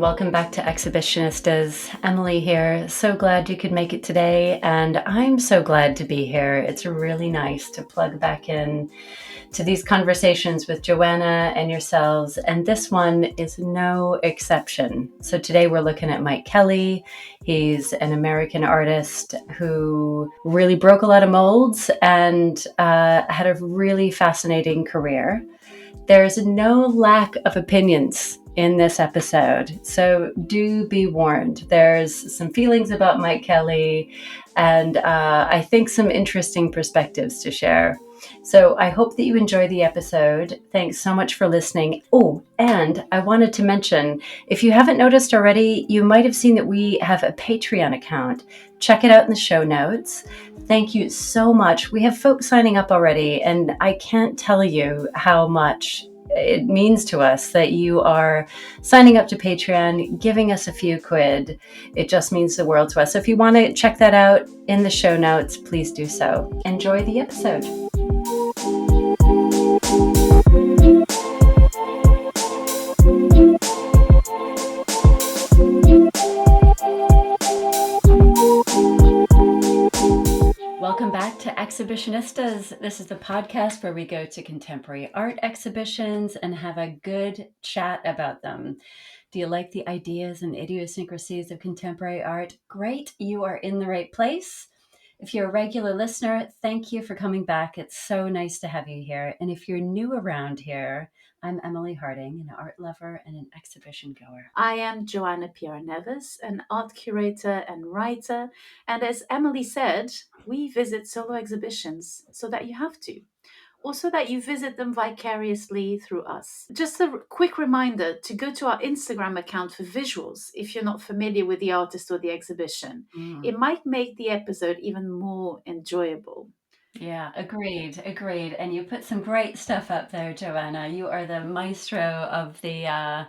welcome back to Exhibitionistas. Emily here. So glad you could make it today, and I'm so glad to be here. It's really nice to plug back in to these conversations with Joana and yourselves, and this one is no exception. So today we're looking at Mike Kelley. He's an American artist who really broke a lot of molds and had a really fascinating career. There's no lack of opinions in this episode, so do be warned. There's some feelings about Mike Kelley and I think some interesting perspectives to share. So I hope that you enjoy the episode. Thanks so much for listening. Oh, and I wanted to mention, if you haven't noticed already, you might have seen that we have a Patreon account. Check it out in the show notes. Thank you so much. We have folks signing up already, and I can't tell you how much it means to us that you are signing up to Patreon, giving us a few quid. It just means the world to us. So if you want to check that out in the show notes, please do so. Enjoy the episode. Welcome back to Exhibitionistas. This is the podcast where we go to contemporary art exhibitions and have a good chat about them. Do you like the ideas and idiosyncrasies of contemporary art? Great, you are in the right place. If you're a regular listener, thank you for coming back. It's so nice to have you here. And if you're new around here, I'm Emily Harding, an art lover and an exhibition goer. I am Joana Neves, an art curator and writer. And as Emily said, we visit solo exhibitions so that you have to, or so that you visit them vicariously through us. Just a quick reminder to go to our Instagram account for visuals if you're not familiar with the artist or the exhibition. It might make the episode even more enjoyable. Yeah, agreed. And you put some great stuff up there, Joanna. You are the maestro of the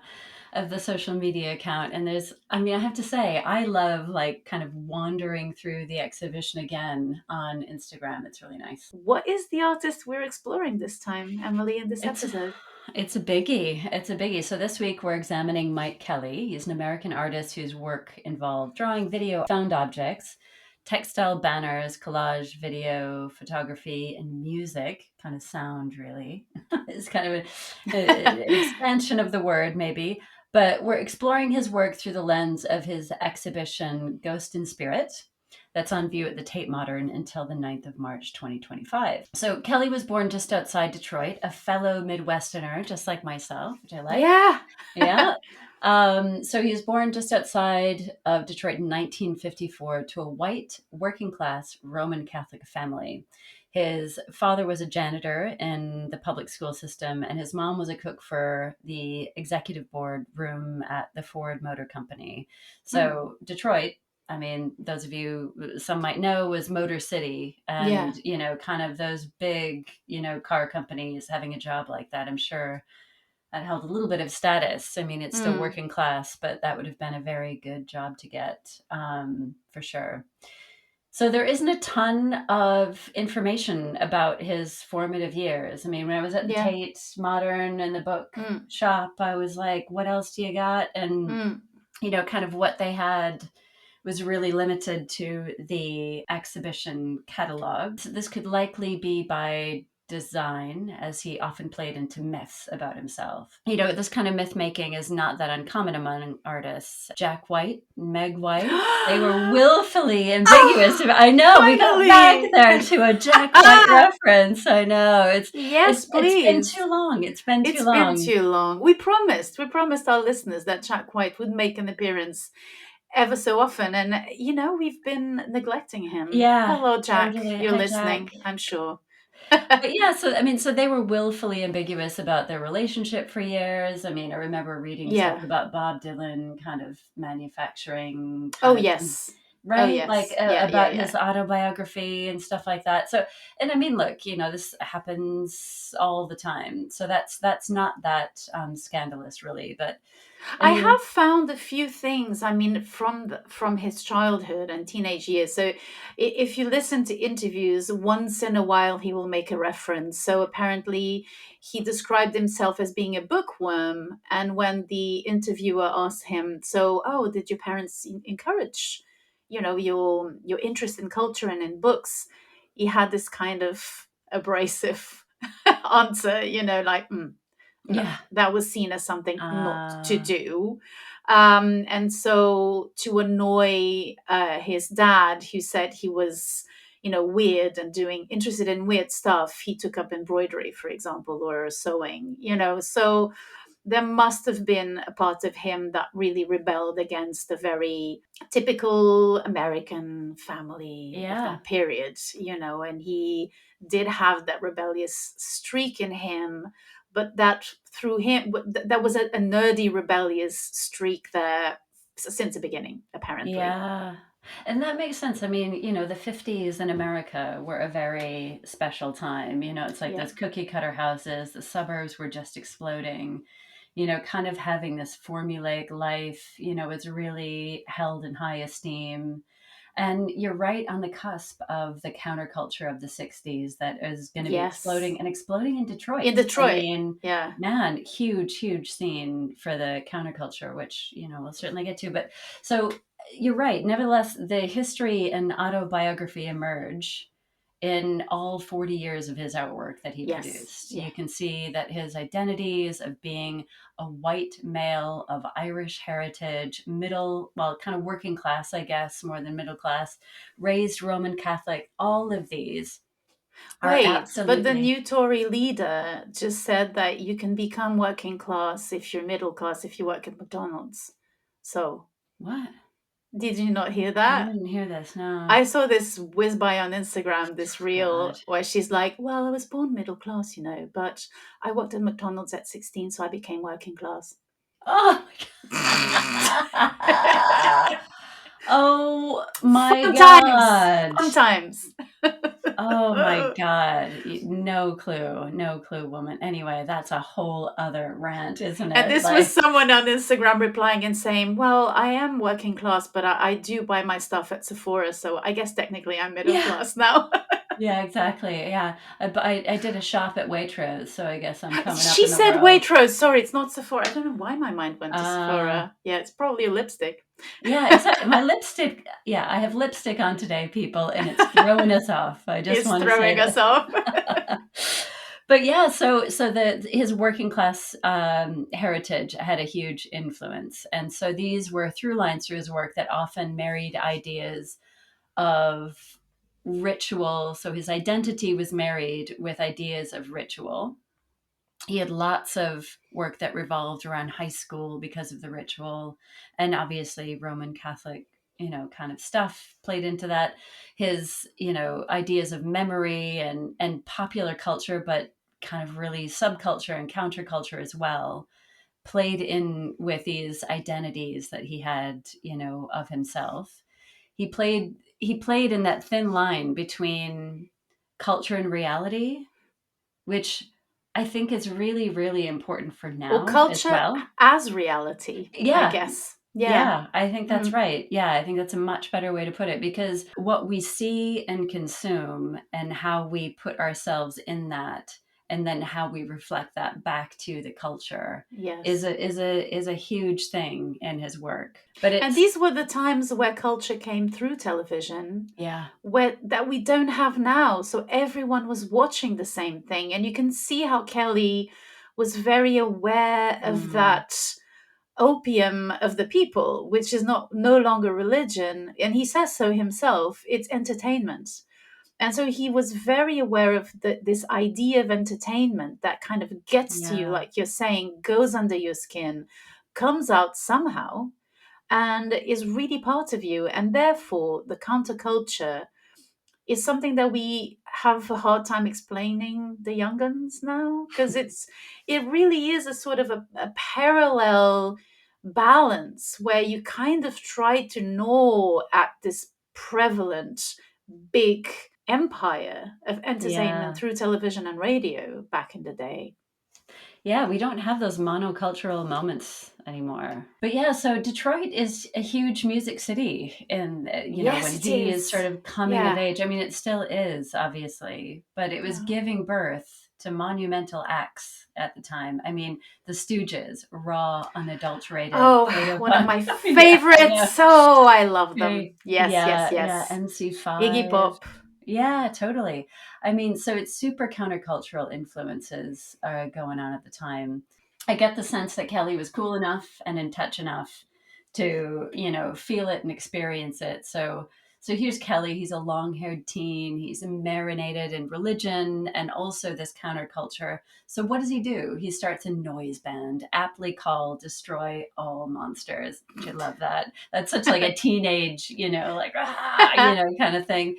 social media account. And I have to say, I love like kind of wandering through the exhibition again on Instagram. It's really nice. What is the artist we're exploring this time, Emily, in this episode? It's a biggie. So this week we're examining Mike Kelley. He's an American artist whose work involved drawing, video, found objects, textile banners, collage, video, photography, and music, kind of sound really. It's kind of an expansion of the word maybe. But we're exploring his work through the lens of his exhibition Ghost in Spirit, that's on view at the Tate Modern until the 9th of March, 2025. So Kelley was born just outside Detroit, a fellow Midwesterner, just like myself, which I like. Yeah. So he was born just outside of Detroit in 1954 to a white, working class Roman Catholic family. His father was a janitor in the public school system, and his mom was a cook for the executive board room at the Ford Motor Company. So Detroit, I mean, those of you, some might know, was Motor City, and, kind of those big, car companies having a job like that, I'm sure that held a little bit of status. I mean, it's still working class, but that would have been a very good job to get, for sure. So there isn't a ton of information about his formative years. I mean, when I was at the Tate Modern and the book shop, I was like, what else do you got? And, kind of what they had was really limited to the exhibition catalog. So this could likely be by design, as he often played into myths about himself. This kind of myth making is not that uncommon among artists. Jack White, Meg White, they were willfully ambiguous. I know, finally. We got back there to a Jack White reference. I know. Please. It's been too long. It's been too long. We promised our listeners that Jack White would make an appearance ever so often, and we've been neglecting him. Hello, Jack. Totally. You're listening, Jack. I'm sure. But so they were willfully ambiguous about their relationship for years. I mean, I remember reading stuff about Bob Dylan kind of manufacturing Oh right? Like yes, yeah, yeah, about his yeah. autobiography and stuff like that. So, and I mean, look, this happens all the time. So that's not that scandalous, really. But I I mean, have found a few things. I mean, from his childhood and teenage years. So, if you listen to interviews, once in a while he will make a reference. So apparently, he described himself as being a bookworm. And when the interviewer asked him, "So, oh, did your parents encourage, your interest in culture and in books?" He had this kind of abrasive answer. Like. No, yeah, that was seen as something not to uh, do. And so, to annoy his dad, who said he was, weird and doing interested in weird stuff, he took up embroidery, for example, or sewing. So there must have been a part of him that really rebelled against the very typical American family of yeah. that period, and he did have that rebellious streak in him, but that through him, that was a nerdy, rebellious streak there since the beginning, apparently. Yeah. And that makes sense. I mean, the 50s in America were a very special time. It's like Yeah. those cookie cutter houses, the suburbs were just exploding. Kind of having this formulaic life, is really held in high esteem. And you're right on the cusp of the counterculture of the 60s that is going to be Yes. exploding and exploding in In Detroit. I Detroit. mean, Yeah. man, huge, huge scene for the counterculture, which, we'll certainly get to. But so you're right. Nevertheless, the history and autobiography emerge in all 40 years of his artwork that he Yes. produced. Yeah. You can see that his identities of being a white male of Irish heritage, middle, well, kind of working class, I guess, more than middle class, raised Roman Catholic, all of these are Wait, but the absolutely new Tory leader just said that you can become working class if you're middle class if you work at McDonald's. So, what? did you not hear I that? didn't hear this. No. I saw this whiz by on Instagram, this God. reel where she's like, "Well, I was born middle class, but I worked at McDonald's at 16, so I became working class." Oh my God. Oh my Fun times! God. Fun times! Oh my God. No clue. No clue, woman. Anyway, that's a whole other rant, isn't And it? this was Like, someone on Instagram replying and saying, "Well, I am working class, but I do buy my stuff at Sephora, so I guess technically I'm middle yeah. class now." Yeah, exactly. Yeah. I did a shop at Waitrose, so I guess I'm coming up She in the said world. Waitrose. Sorry, it's not Sephora. I don't know why my mind went to Uh, Sephora. Yeah, it's probably a lipstick. yeah, exactly. My lipstick, yeah, I have lipstick on today, people, and it's throwing us off. I just It's want to say throwing us that. off. But yeah, so his working class heritage had a huge influence, and so these were through lines through his work that often married ideas of ritual. So his identity was married with ideas of ritual. He had lots of work that revolved around high school because of the ritual, and obviously Roman Catholic, kind of stuff played into that. His, ideas of memory and popular culture, but kind of really subculture and counterculture as well, played in with these identities that he had, of himself. He played in that thin line between culture and reality, which I think is really, really important for Or now as culture well. as reality, I Yeah. guess. Yeah. Yeah, I think that's Mm. right. Yeah, I think that's a much better way to put it because what we see and consume and how we put ourselves in that and then how we reflect that back to the culture is Yes. a huge thing in his work. But And it's these were the times where culture came through television, yeah. where that we don't have now. So everyone was watching the same thing. And you can see how Kelly was very aware of Mm, that opium of the people, which is no longer religion. And he says so himself, it's entertainment. And so he was very aware of this idea of entertainment that kind of gets to you, yeah. like you're saying, goes under your skin, comes out somehow, and is really part of you. And therefore, the counterculture is something that we have a hard time explaining the young uns now, because it really is a sort of a parallel balance where you kind of try to gnaw at this prevalent, big empire of entertainment Yeah. through television and radio back in the day. Yeah, we don't have those monocultural moments anymore. But yeah, so Detroit is a huge music city. And, Yes, when it he is sort is. of coming of Yeah. age, I mean, it still is, obviously, but it was Yeah. giving birth to monumental acts at the time. I mean, the Stooges, raw, unadulterated, Oh, proto one of punk. my Yeah, I know. favorites. Oh, I love them. Right. Yes, yes, Yeah, yeah, yes. Iggy MC5. Pop. Yeah, totally. I mean, so it's super countercultural influences going on at the time. I get the sense that Kelly was cool enough and in touch enough to, feel it and experience it. So here's Kelly. He's a long-haired teen. He's marinated in religion and also this counterculture. So what does he do? He starts a noise band, aptly called "Destroy All Monsters," which I love that. That's such like a teenage, like kind of thing.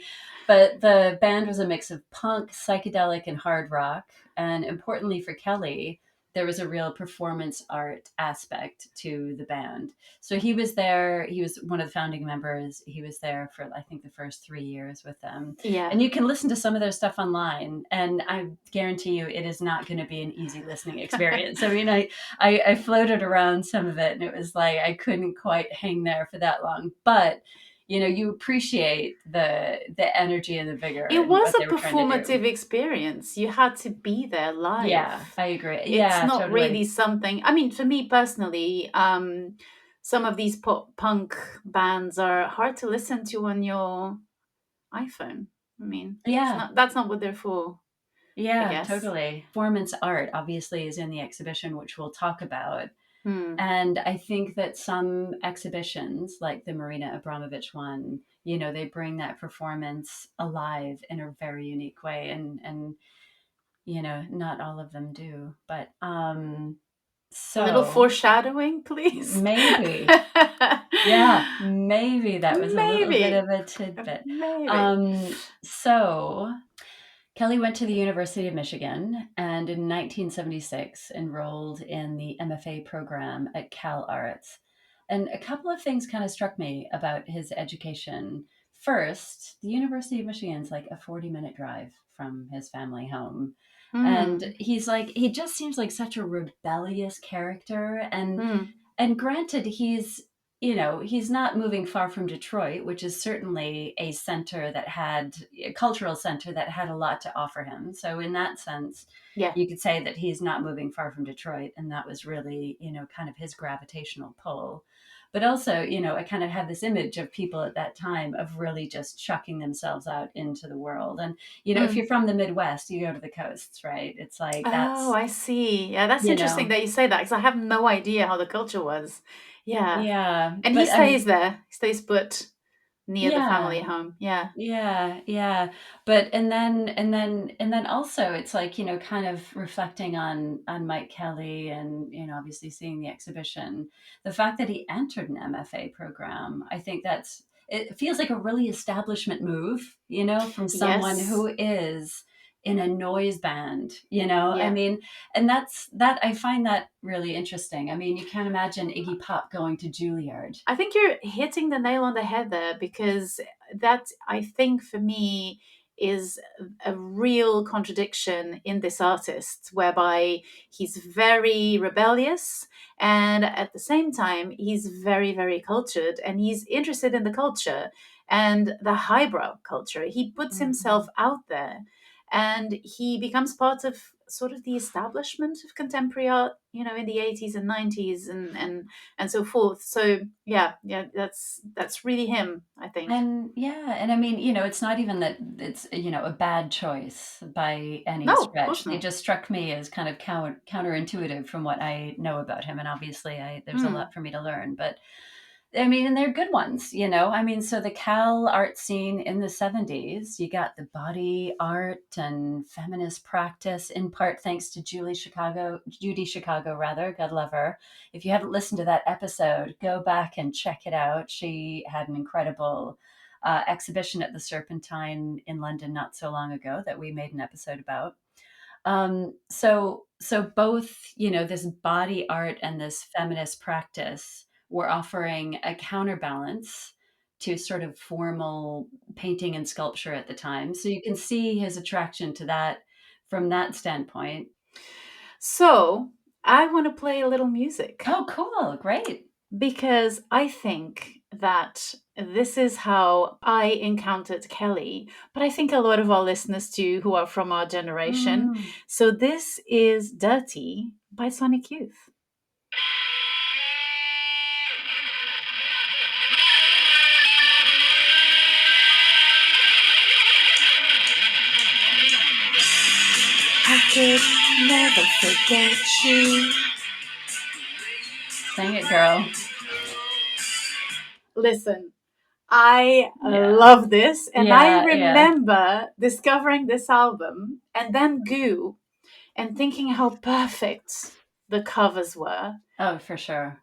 But the band was a mix of punk, psychedelic, and hard rock. And importantly for Kelly, there was a real performance art aspect to the band. So he was there. He was one of the founding members. He was there for, I think, the first 3 years with them. Yeah. And you can listen to some of their stuff online. And I guarantee you, it is not going to be an easy listening experience. I mean, I floated around some of it, and it was like I couldn't quite hang there for that long. But you appreciate the energy and the vigor It and was what they a were trying to do. performative experience. You had to be there Yeah, live. I agree. It's Yeah, not really totally. something. I mean, for me personally, some of these pop punk bands are hard to listen to on your iPhone. I mean, it's Yeah, not. That's not what they're for, I yeah, guess. totally. Performance art obviously is in the exhibition, which we'll talk about. Hmm. And I think that some exhibitions, like the Marina Abramovich one, they bring that performance alive in a very unique way. And not all of them do. But A little so foreshadowing, please. maybe. Yeah, maybe that was a little bit Maybe. of a tidbit. Maybe. So Kelly went to the University of Michigan and in 1976 enrolled in the MFA program at Cal Arts. And a couple of things kind of struck me about his education. First, the University of Michigan is like a 40-minute drive from his family home. And Hmm. he just seems like such a rebellious character. Hmm. And granted, he's not moving far from Detroit, which is certainly a cultural center that had a lot to offer him. So in that sense, Yeah. you could say that he's not moving far from Detroit, and that was really, kind of his gravitational pull. But also, I kind of have this image of people at that time of really just chucking themselves out into the world. And, if Hmm. you're from the Midwest, you go to the coasts, right? It's like Oh, that's, I see. Yeah, that's you interesting know, that you say that because I have no idea how the culture was. Yeah. yeah. And he But I mean, stays there. He stays put near the family yeah. home. Yeah. Yeah, yeah. But and then also it's like, kind of reflecting on Mike Kelley and, obviously seeing the exhibition. The fact that he entered an MFA program, I think it feels like a really establishment move, from someone who Yes. is in a noise band, I Yeah. mean, and that I find that really interesting. I mean, you can't imagine Iggy Pop going to Juilliard. I think you're hitting the nail on the head there because that, I think, for me, is a real contradiction in this artist, whereby he's very rebellious and at the same time, he's very, very cultured and he's interested in the culture and the highbrow culture. He puts himself Mhm. out there and he becomes part of sort of the establishment of contemporary art, in the 80s and 90s and so forth. So yeah, yeah, that's really him, I think. And yeah, and I mean, it's not even that it's, a bad choice by any No, of course stretch. It not. just struck me as kind of counterintuitive from what I know about him. And obviously, there's a Hmm. lot for me to learn. But I mean, and they're good ones. I mean, so the Cal art scene in the 70s, you got the body art and feminist practice, in part thanks to Judy Chicago, rather. God love her. If you haven't listened to that episode, go back and check it out. She had an incredible exhibition at the Serpentine in London not so long ago that we made an episode about. So both, this body art and this feminist practice were offering a counterbalance to sort of formal painting and sculpture at the time. So you can see his attraction to that from that standpoint. So I want to play a little music Oh, cool. Great. because I think that this is how I encountered Kelly, but I think a lot of our listeners too who are from our generation. Mm. So this is Dirty by Sonic Youth. I could never forget you. Sing it, girl. Listen, I Yeah. love this. And I Yeah. Yeah. remember discovering this album and then Goo and thinking how perfect the covers were. Oh, for sure.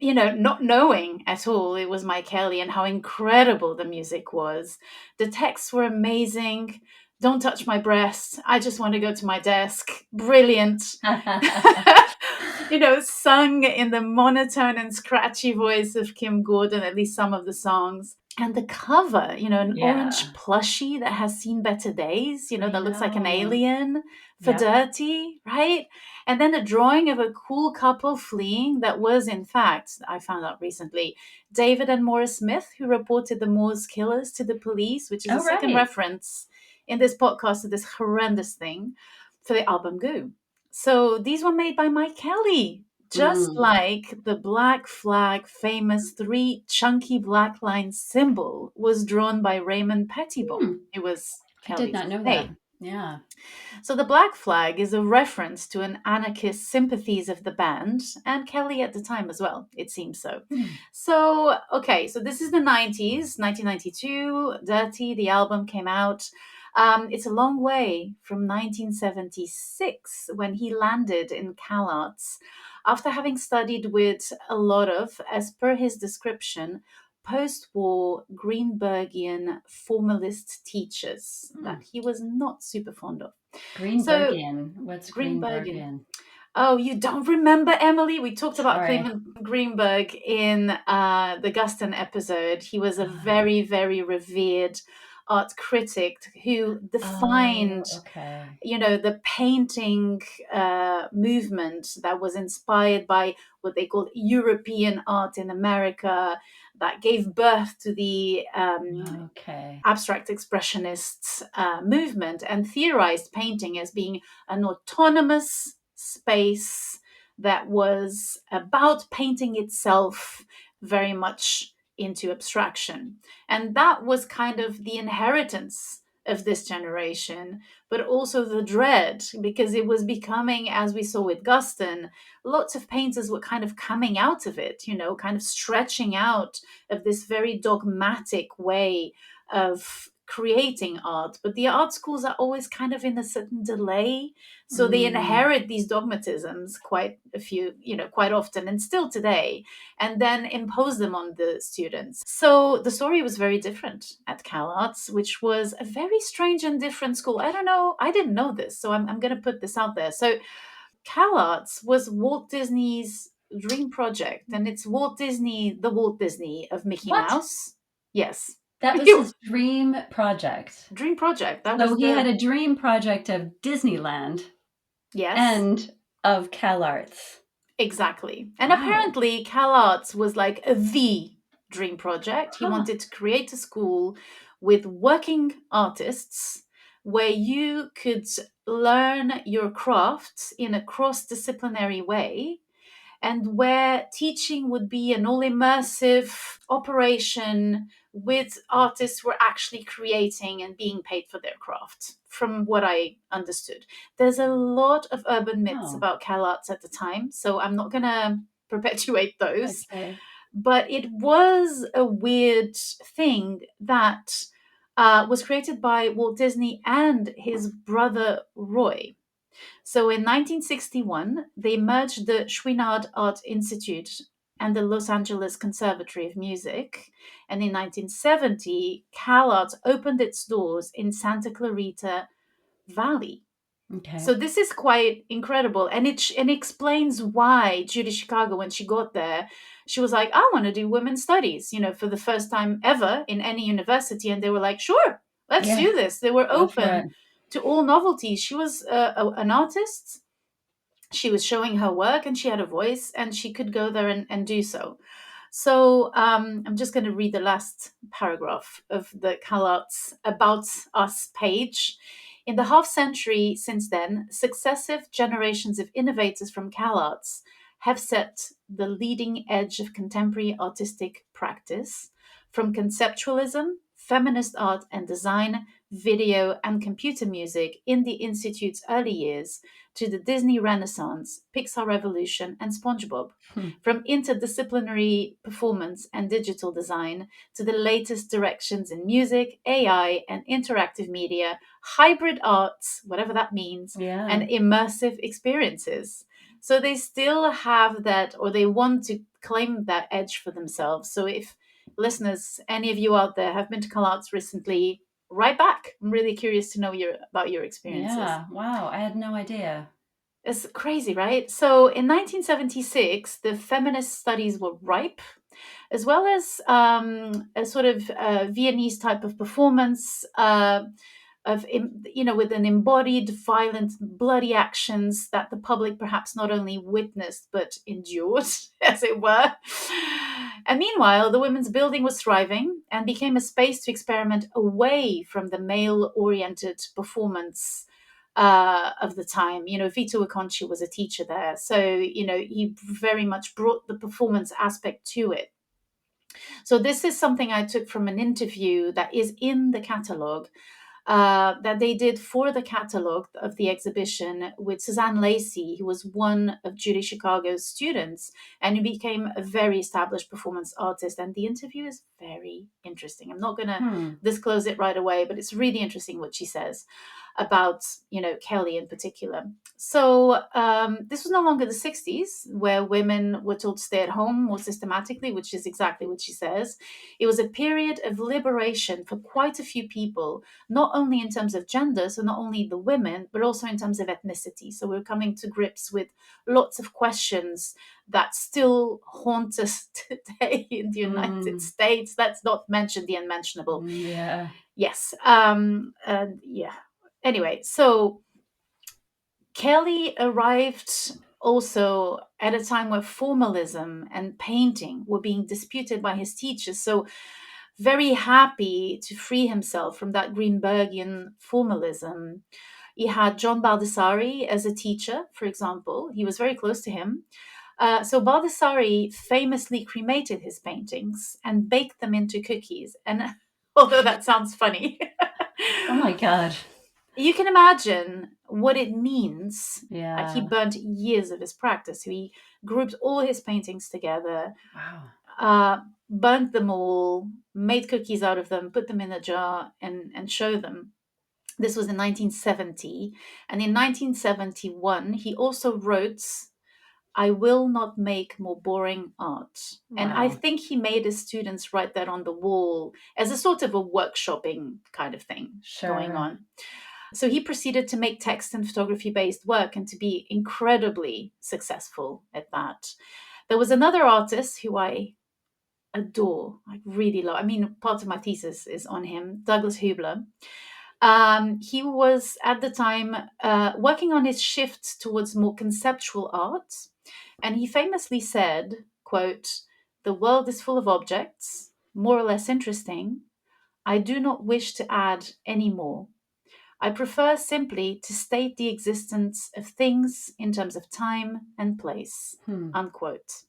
You know, not knowing at all it was Mike Kelley and how incredible the music was. The texts were amazing. Don't touch my breast. I just want to go to my desk. Brilliant. You know, sung in the monotone and scratchy voice of Kim Gordon, at least some of the songs. And the cover, you know, an orange Yeah. plushie that has seen better days, you know, I that looks like an know. alien for Yep. Dirty, right? And then a drawing of a cool couple fleeing that was, in fact, I found out recently, David and Maura Smith, who reported the Moors killers to the police, which is a Oh, second right. reference in this podcast to this horrendous thing for the album Goo. So these were made by Mike Kelley, just Mm. like the black flag famous three chunky black line symbol was drawn by Raymond Hmm. Pettibon. It was I did Kelly's not know that. name. Yeah. So the black flag is a reference to an anarchist sympathies of the band and Kelly at the time as well, it seems so. Hmm. So, okay, so this is the 90s, 1992, Dirty, the album came out. It's a long way from 1976 when he landed in CalArts after having studied with a lot of, as per his description, post war Greenbergian formalist teachers Hmm. that he was not super fond of. So, Greenbergian. What's Greenbergian. Greenbergian? Oh, you don't remember Emily? We talked about Sorry. Clement Greenberg in the Guston episode. He was a very, very revered art critic who Oh, defined, okay. you know, the painting movement that was inspired by what they called European art in America, that gave birth to the Okay. abstract expressionist movement and theorized painting as being an autonomous space that was about painting itself very much into abstraction. And that was kind of the inheritance of this generation, but also the dread, because it was becoming, as we saw with Guston, lots of painters were kind of coming out of it, you know, kind of stretching out of this very dogmatic way of creating art. But the art schools are always kind of in a certain delay, so they Mm. inherit these dogmatisms quite a few, you know, quite often and still today, and then impose them on the students. So the story was very different at CalArts, which was a very strange and different school. I don't know, I didn't know this, so I'm going to put this out there. So CalArts was Walt Disney's dream project, and it's Walt Disney, the Walt Disney of Mickey What? Mouse. Yes. That was his dream project. Dream project. That So was he had the a dream project of Disneyland yes, and of CalArts. exactly. And Wow. apparently CalArts was like the dream project. He Huh. wanted to create a school with working artists where you could learn your craft in a cross-disciplinary way and where teaching would be an all immersive operation with artists who are actually creating and being paid for their craft, from what I understood. There's a lot of urban myths Oh, about CalArts at the time, so I'm not going to perpetuate those. okay. But it was a weird thing that was created by Walt Disney and his brother Roy. So in 1961, they merged the Chouinard Art Institute and the Los Angeles Conservatory of Music. And in 1970, CalArts opened its doors in Santa Clarita Valley. Okay. So this is quite incredible, and it explains why Judy Chicago, when she got there, she was like, "I want to do women's studies," for the first time ever in any university, and they were like, "Sure, let's Yeah. do this." They were Go for it. open to all novelties. She was an artist. She was showing her work, and she had a voice, and she could go there and do so. So I'm just going to read the last paragraph of the CalArts About Us page. In the half century since then, successive generations of innovators from CalArts have set the leading edge of contemporary artistic practice, from conceptualism, feminist art and design, video, and computer music in the Institute's early years to the Disney Renaissance, Pixar Revolution, and SpongeBob. Hmm. From interdisciplinary performance and digital design to the latest directions in music, AI, and interactive media, hybrid arts, whatever that means, and Yeah. immersive experiences. So they still have that, or they want to claim that edge for themselves. So if listeners, any of you out there have been to CalArts recently, write back. I'm really curious to know about your experiences. Yeah. Wow. I had no idea. It's crazy, right? So in 1976, the feminist studies were ripe, as well as a sort of Viennese type of performance with an embodied, violent, bloody actions that the public perhaps not only witnessed but endured, as it were. And meanwhile, the women's building was thriving and became a space to experiment away from the male-oriented performance of the time. Vito Acconci was a teacher there. So, he very much brought the performance aspect to it. So, this is something I took from an interview that is in the catalogue that they did for the catalogue of the exhibition with Suzanne Lacey, who was one of Judy Chicago's students and who became a very established performance artist. And the interview is very interesting. I'm not going to Hmm. disclose it right away, but it's really interesting what she says about Kelley in particular. So this was no longer the 60s where women were told to stay at home more systematically, which is exactly what she says. It was a period of liberation for quite a few people, not only in terms of gender, so not only the women, but also in terms of ethnicity. So we're coming to grips with lots of questions that still haunt us today in the United Hmm. States. Let's not mention the unmentionable. Yeah. Yes. And yeah. Anyway, so Kelly arrived also at a time where formalism and painting were being disputed by his teachers. So very happy to free himself from that Greenbergian formalism. He had John Baldessari as a teacher, for example. He was very close to him. So Baldessari famously cremated his paintings and baked them into cookies. And although that sounds funny, Oh my God. you can imagine what it means. Like he Yeah. burnt years of his practice. He grouped all his paintings together, Wow. uh, burnt them all, made cookies out of them, put them in a jar, and show them. This was in 1970. And in 1971, he also wrote, "I will not make more boring art." And I Wow. think he made his students write that on the wall as a sort of a workshopping kind of thing going Sure. on. So he proceeded to make text and photography based work and to be incredibly successful at that. There was another artist who I adore, I really love. I mean, part of my thesis is on him, Douglas Hubler. He was at the time working on his shift towards more conceptual art, and he famously said, quote, "The world is full of objects, more or less interesting. I do not wish to add any more. I prefer simply to state the existence of things in terms of time and place." Hmm. Unquote.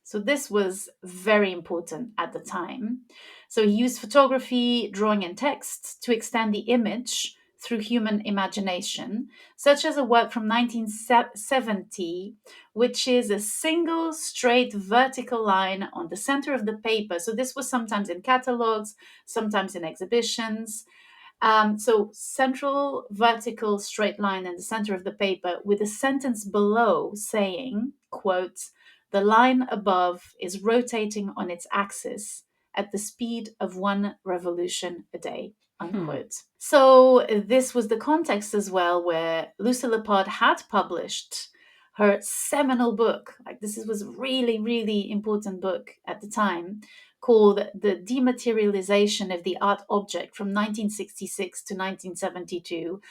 So this was very important at the time. So he used photography, drawing, and text to extend the image through human imagination, such as a work from 1970, which is a single straight vertical line on the center of the paper. So this was sometimes in catalogs, sometimes in exhibitions. So central vertical straight line in the center of the paper with a sentence below saying, quote, "The line above is rotating on its axis at the speed of one revolution a day." Hmm. unquote. So this was the context as well where Lucy Lepard had published her seminal book. Like this was a really, really important book at the time, called The Dematerialization of the Art Object from 1966 to 1972,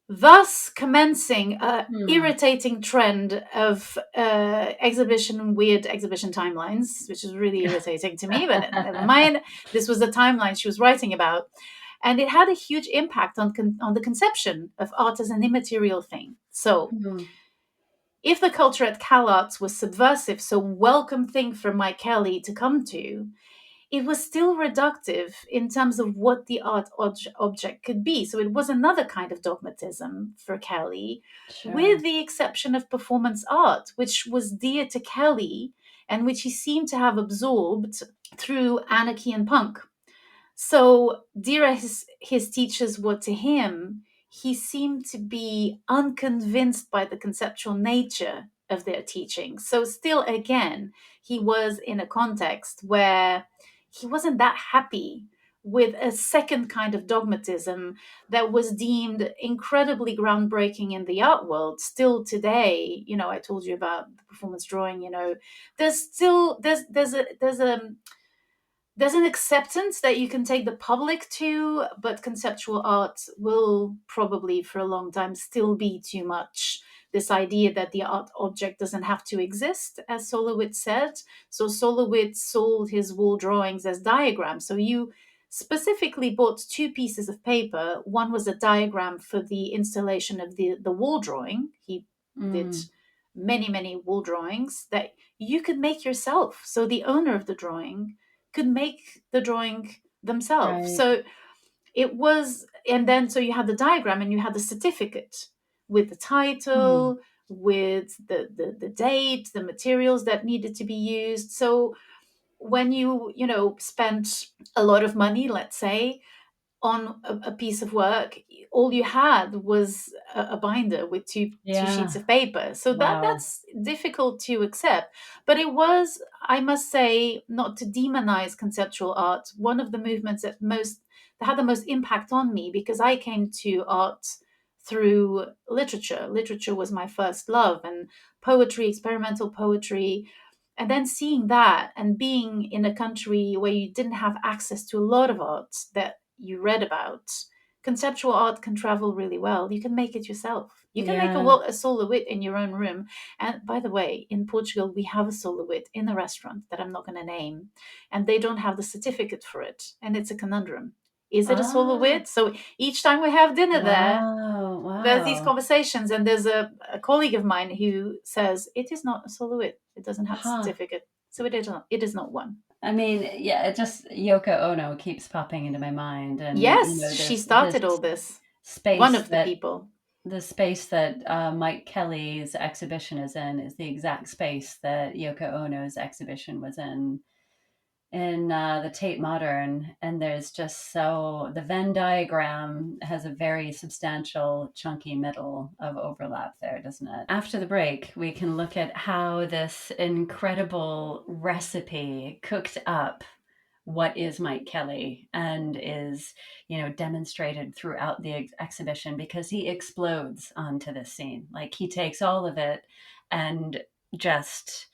thus commencing a Hmm. irritating trend of weird exhibition timelines, which is really irritating to me, but never mind. This was the timeline she was writing about. And it had a huge impact on the conception of art as an immaterial thing. So Hmm. if the culture at CalArts was subversive, so welcome thing for Mike Kelley to come to, it was still reductive in terms of what the object could be. So it was another kind of dogmatism for Kelly, with Sure. the exception of performance art, which was dear to Kelly and which he seemed to have absorbed through anarchy and punk. So, dear as his teachers were to him, he seemed to be unconvinced by the conceptual nature of their teaching. So, still, again, he was in a context where he wasn't that happy with a second kind of dogmatism that was deemed incredibly groundbreaking in the art world. Still today, I told you about the performance drawing. There's still there's an acceptance that you can take the public to, but conceptual art will probably for a long time still be too much. This idea that the art object doesn't have to exist, as Solowitz said. So Solowitz sold his wall drawings as diagrams. So you specifically bought two pieces of paper. One was a diagram for the installation of the wall drawing. He did Hmm. many, many wall drawings that you could make yourself. So the owner of the drawing could make the drawing themselves. Right. So it was, and then so you had the diagram and you had the certificate with the Hmm. title, with the date, the materials that needed to be used. So when you spent a lot of money, let's say, on a piece of work, all you had was a binder with two sheets Yeah. of paper. So Wow. that's difficult to accept. But it was, I must say, not to demonize conceptual art, one of the movements that had the most impact on me, because I came to art through literature. Literature was my first love, and poetry, experimental poetry. And then seeing that and being in a country where you didn't have access to a lot of art that you read about, conceptual art can travel really well. You can make it yourself. You can make Yeah. a solo wit in your own room. And by the way, in Portugal, we have a solo wit in a restaurant that I'm not going to name, and they don't have the certificate for it. And it's a conundrum. Is it a solo Ah. wit? So each time we have dinner there, Wow. there's these Wow. conversations, and there's a colleague of mine who says it is not a solo wit. It doesn't have a Huh. certificate. So it is not. It is not one. I mean, yeah, it just Yoko Ono keeps popping into my mind, and Yes, she this started all this. One space of the that people. Mike Kelley's exhibition is in is the exact space that Yoko Ono's exhibition was in the Tate Modern, and there's just so the Venn diagram has a very substantial, chunky middle of overlap there, doesn't it? After the break, we can look at how this incredible recipe cooked up what is Mike Kelley and is, demonstrated throughout the exhibition because he explodes onto this scene. Like he takes all of it and just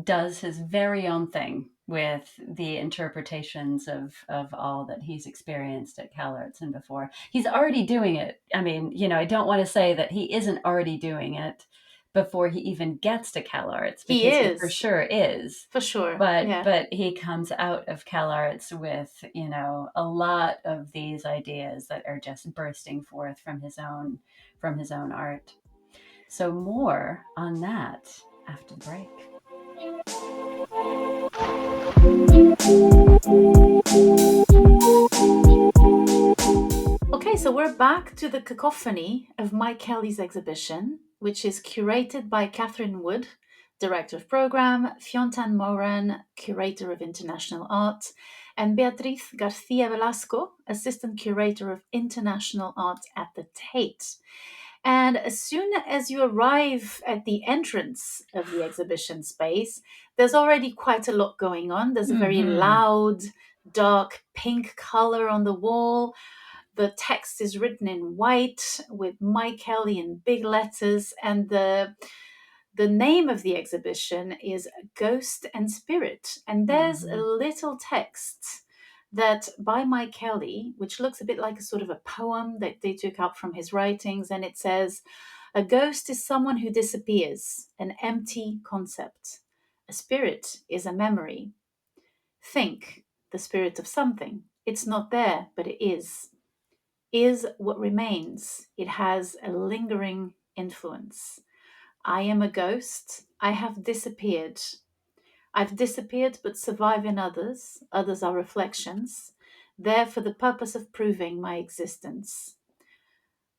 does his very own thing with the interpretations of all that he's experienced at CalArts and before. He's already doing it. I mean, I don't want to say that he isn't already doing it before he even gets to CalArts He because he for is, sure is. for sure. But Yeah. but he comes out of CalArts with, a lot of these ideas that are just bursting forth from his own art. So more on that after the break. Okay, so we're back to the cacophony of Mike Kelley's exhibition, which is curated by Catherine Wood, Director of Program, Fiontan Moran, Curator of International Art, and Beatriz Garcia Velasco, Assistant Curator of International Art at the Tate. And as soon as you arrive at the entrance of the exhibition space, there's already quite a lot going on. There's a very Mm-hmm. loud, dark pink color on the wall. The text is written in white with Mike Kelley in big letters, and the name of the exhibition is Ghost and Spirit. And there's a Hmm. little text that by Mike Kelley, which looks a bit like a sort of a poem that they took out from his writings, and it says, "A ghost is someone who disappears, an empty concept. A spirit is a memory. Think, the spirit of something. It's not there, but it is what remains. It has a lingering influence. I am a ghost. I have disappeared. I've disappeared but survive in others. Others are reflections, there for the purpose of proving my existence."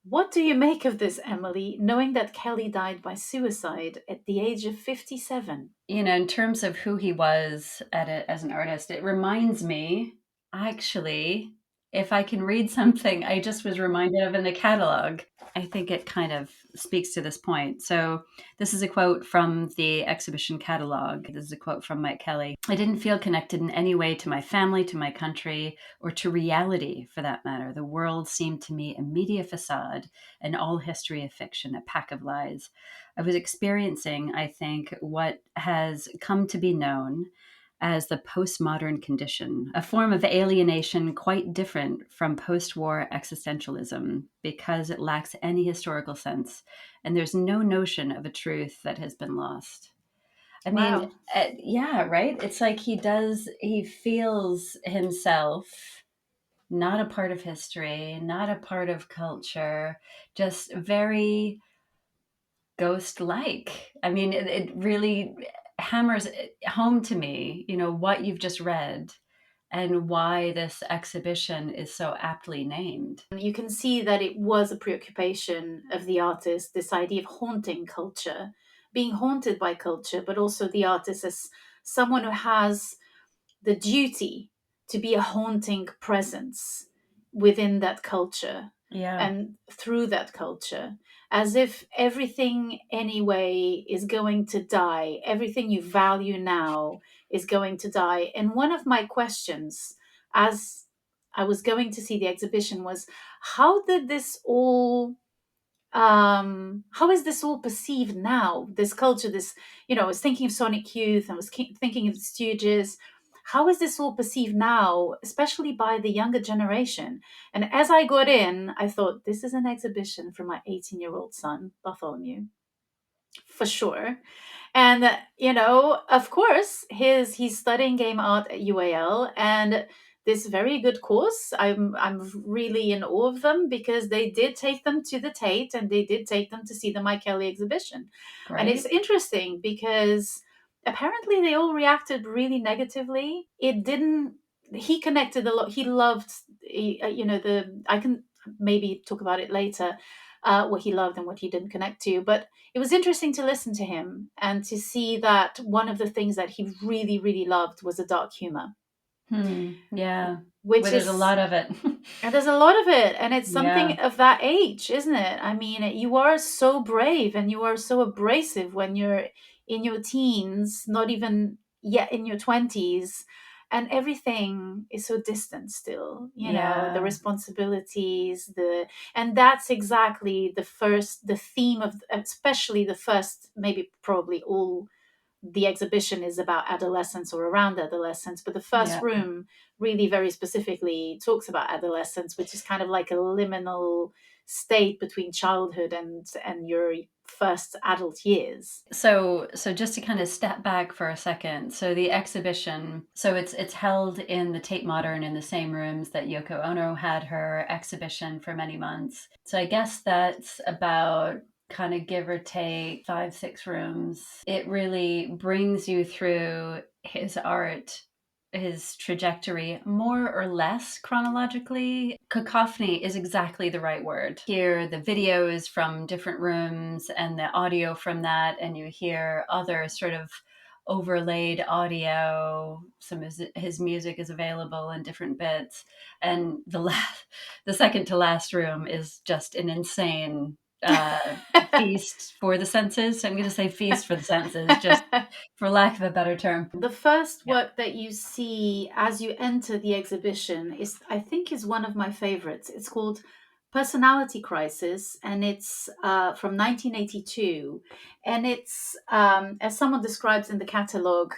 What do you make of this, Emily, knowing that Kelly died by suicide at the age of 57? In terms of who he was as an artist, it reminds me, actually, if I can read something I just was reminded of in the catalog, I think it kind of speaks to this point. So, this is a quote from the exhibition catalog. This is a quote from Mike Kelley. "I didn't feel connected in any way to my family, to my country, or to reality for that matter. The world seemed to me a media facade, and all history a fiction, a pack of lies. I was experiencing, I think, what has come to be known as the postmodern condition, a form of alienation quite different from post war existentialism because it lacks any historical sense and there's no notion of a truth that has been lost." I mean, Wow. yeah, right? It's like he feels himself not a part of history, not a part of culture, just very ghost like. I mean, it really hammers home to me, what you've just read and why this exhibition is so aptly named. You can see that it was a preoccupation of the artist, this idea of haunting culture, being haunted by culture, but also the artist as someone who has the duty to be a haunting presence within that culture Yeah, and through that culture, as if everything anyway is going to die, everything you value now is going to die. And one of my questions as I was going to see the exhibition was, how did this all how is this all perceived now, this culture, this, I was thinking of Sonic Youth, I was thinking of the Stooges. How is this all perceived now, especially by the younger generation? And as I got in, I thought, this is an exhibition for my 18-year-old son Bartholomew, for sure. And of course, he's studying game art at UAL, and this very good course. I'm really in awe of them because they did take them to the Tate and they did take them to see the Mike Kelley exhibition. And it's great. interesting because apparently they all reacted really negatively. It didn't. He connected a lot. He loved, the. I can maybe talk about it later, what he loved and what he didn't connect to, but it was interesting to listen to him and to see that one of the things that he really, really loved was the dark humor, Yeah. which Well, there's a is, lot of it. and there's a lot of it, and it's Yeah. something of that age, isn't it? I mean, you are so brave and you are so abrasive when you're in your teens, not even yet in your 20s, and everything is so distant still, the Yeah. responsibilities, and that's exactly the theme of, especially the first, maybe probably all the exhibition is about adolescence or around adolescence, but the first Yeah. room really very specifically talks about adolescence, which is kind of like a liminal state between childhood and your first adult years. So just to kind of step back for a second. So the exhibition, so it's held in the Tate Modern in the same rooms that Yoko Ono had her exhibition for many months. So I guess that's about kind of give or take 5, 6 rooms. It really brings you through his art, his trajectory more or less chronologically. Cacophony is exactly the right word. Hear the videos from different rooms and the audio from that, and you hear other sort of overlaid audio. Some of his music is available in different bits, and the second to last room is just an insane uh, feast for the senses. So I'm going to say feast for the senses, just for lack of a better term. The first Yeah. work that you see as you enter the exhibition is, I think, is one of my favorites. It's called Personality Crisis, and it's from 1982. And it's, as someone describes in the catalogue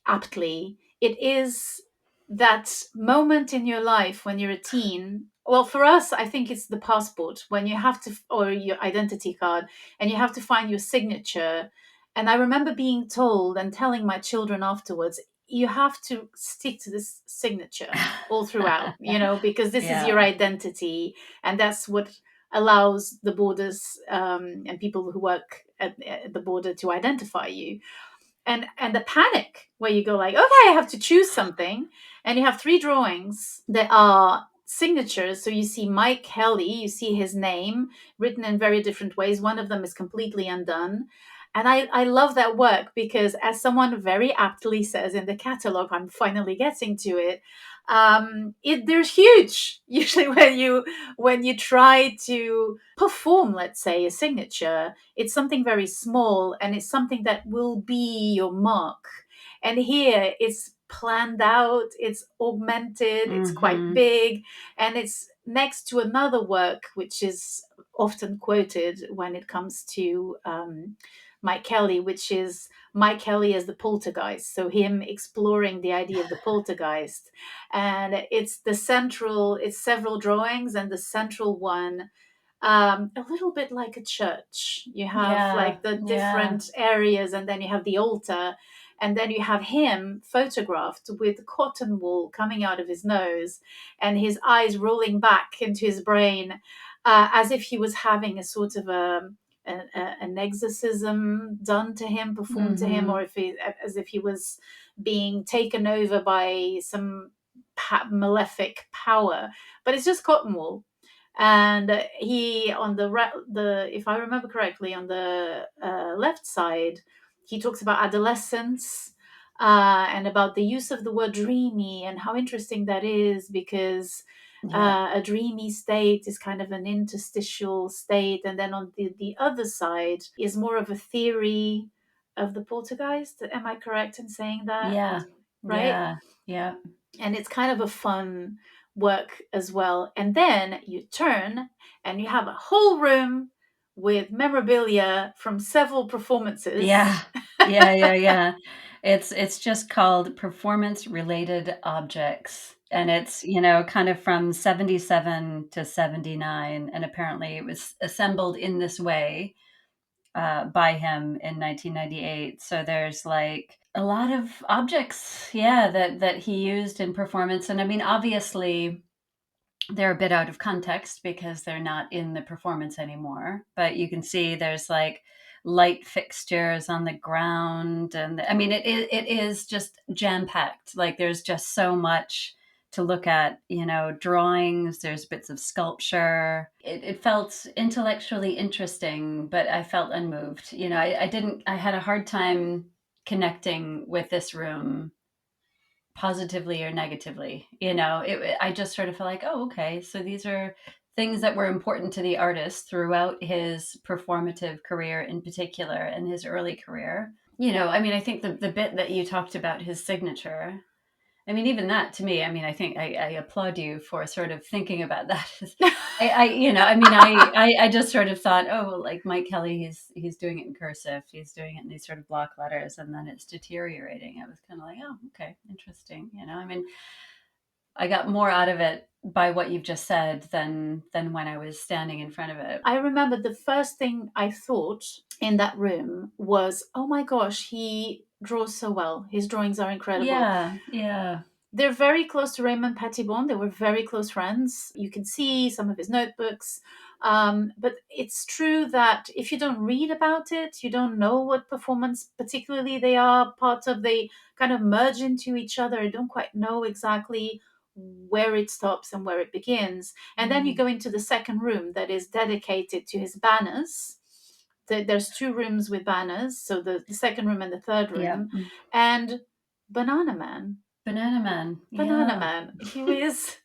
aptly, it is that moment in your life when you're a teen. Well, for us, I think it's the passport when you have to, or your identity card, and you have to find your signature. And I remember being told and telling my children afterwards, you have to stick to this signature all throughout, because this is Yeah. your identity. And that's what allows the borders and people who work at the border to identify you. And the panic where you go like, okay, I have to choose something, and you have three drawings that are signatures. So you see Mike Kelley, you see his name written in very different ways. One of them is completely undone. And I love that work because, as someone very aptly says in the catalog, I'm finally getting to it. They're huge. Usually, when you try to perform, let's say, a signature, it's something very small, and it's something that will be your mark. And here it's planned out, it's augmented, it's quite Hmm. big, and it's next to another work which is often quoted when it comes to Mike Kelley, which is Mike Kelley as the poltergeist. So him exploring the idea of the poltergeist. And it's several drawings, and the central one, a little bit like a church. You have Yeah. like the Yeah. different areas, and then you have the altar, and then you have him photographed with cotton wool coming out of his nose and his eyes rolling back into his brain, as if he was having a sort of an exorcism done to him, performed to him, or Hmm. if as if he was being taken over by some malefic power. But it's just cotton wool. And he, on the if I remember correctly, on the left side, he talks about adolescence, and about the use of the word dreamy, and how interesting that is, because Yeah. a dreamy state is kind of an interstitial state. And then on the other side is more of a theory of the poltergeist. Am I correct in saying that? Yeah. Right? Yeah. Yeah. And it's kind of a fun work as well. And then you turn and you have a whole room with memorabilia from several performances. Yeah. Yeah. Yeah. Yeah. It's just called performance related objects. And it's, kind of from 77 to 79. And apparently it was assembled in this way by him in 1998. So there's like a lot of objects, yeah, that he used in performance. And I mean, obviously, they're a bit out of context because they're not in the performance anymore. But you can see there's like light fixtures on the ground, and I mean, it is just jam packed. Like there's just so much to look at. Drawings. There's bits of sculpture. It felt intellectually interesting, but I felt unmoved. I didn't. I had a hard time connecting with this room positively or negatively. I just sort of felt like, oh, okay, so these are things that were important to the artist throughout his performative career in particular, and his early career. I mean, I think the bit that you talked about, his signature, I mean, even that to me, I mean, I think I applaud you for sort of thinking about that. I mean, I just sort of thought, oh, well, like Mike Kelley, he's doing it in cursive, he's doing it in these sort of block letters, and then it's deteriorating. I was kind of like, oh, okay, interesting. I mean, I got more out of it by what you've just said than when I was standing in front of it. I remember the first thing I thought in that room was, oh my gosh, he draws so well. His drawings are incredible. Yeah, yeah, They're very close to Raymond Pettibon. They were very close friends. You can see some of his notebooks. But it's true that if you don't read about it, you don't know what performance, particularly, they are part of. They kind of merge into each other. You don't quite know exactly where it stops and where it begins. And then you mm, go into the second room that is dedicated to his banners. There's two rooms with banners, so the second room and the third yeah. room. And Banana Man. Banana Man, Banana yeah. Man, who is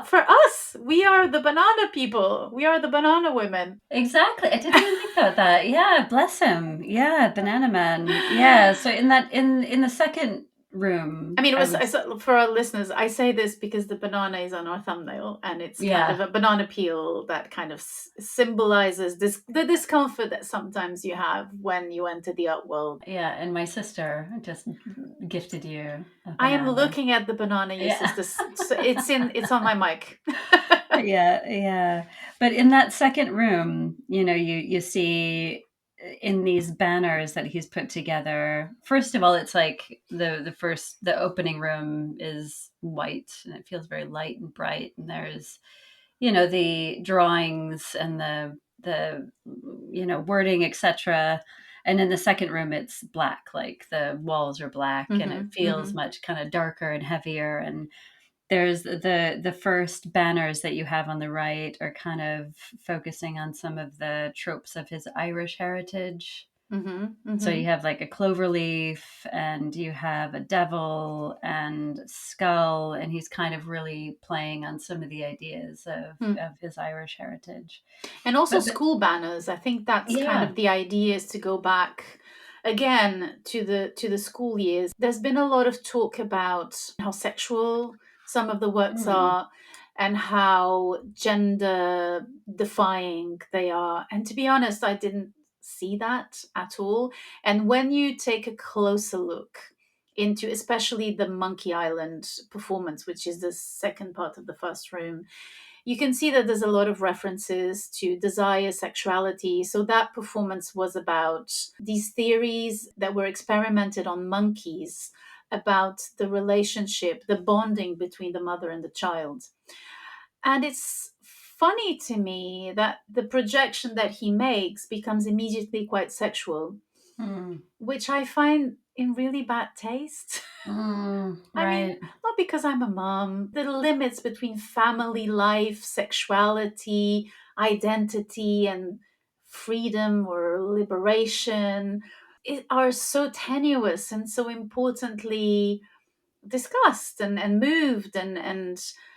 For us, we are the banana people. We are the banana women. Exactly. I didn't even think about that. Yeah, bless him. Yeah, Banana Man. Yeah. So in that in the second I room, mean, it I was would for our listeners. I say this because the banana is on our thumbnail, and it's kind of yeah. a banana peel that kind of symbolizes the discomfort that sometimes you have when you enter the art world. Yeah, and my sister just gifted you a I am banana. looking at the banana you Yeah. sisters. So it's on my mic. Yeah, yeah. But in that second room, you see in these banners that he's put together. First of all, it's like the opening room is white and it feels very light and bright. And there's, the drawings and the wording, etc. And in the second room, it's black, like the walls are black and it Hmm. feels Hmm. much kind of darker and heavier. And there's the first banners that you have on the right are kind of focusing on some of the tropes of his Irish heritage. Hmm. So you Hmm. have like a clover leaf and you have a devil and skull, and he's kind of really playing on some of the ideas of his Irish heritage. And also But school banners. I think that's kind yeah. of the idea, is to go back again to the school years. There's been a lot of talk about how sexual some of the works Mm, are and how gender defying they are. And to be honest, I didn't see that at all. And when you take a closer look into especially the Monkey Island performance, which is the second part of the first room, you can see that there's a lot of references to desire, sexuality. So that performance was about these theories that were experimented on monkeys about the relationship, the bonding between the mother and the child. And it's funny to me that the projection that he makes becomes immediately quite sexual, mm, which I find in really bad taste. I mean, right. not because I'm a mom. The limits between family life, sexuality, identity, and freedom or liberation are so tenuous and so importantly discussed and moved and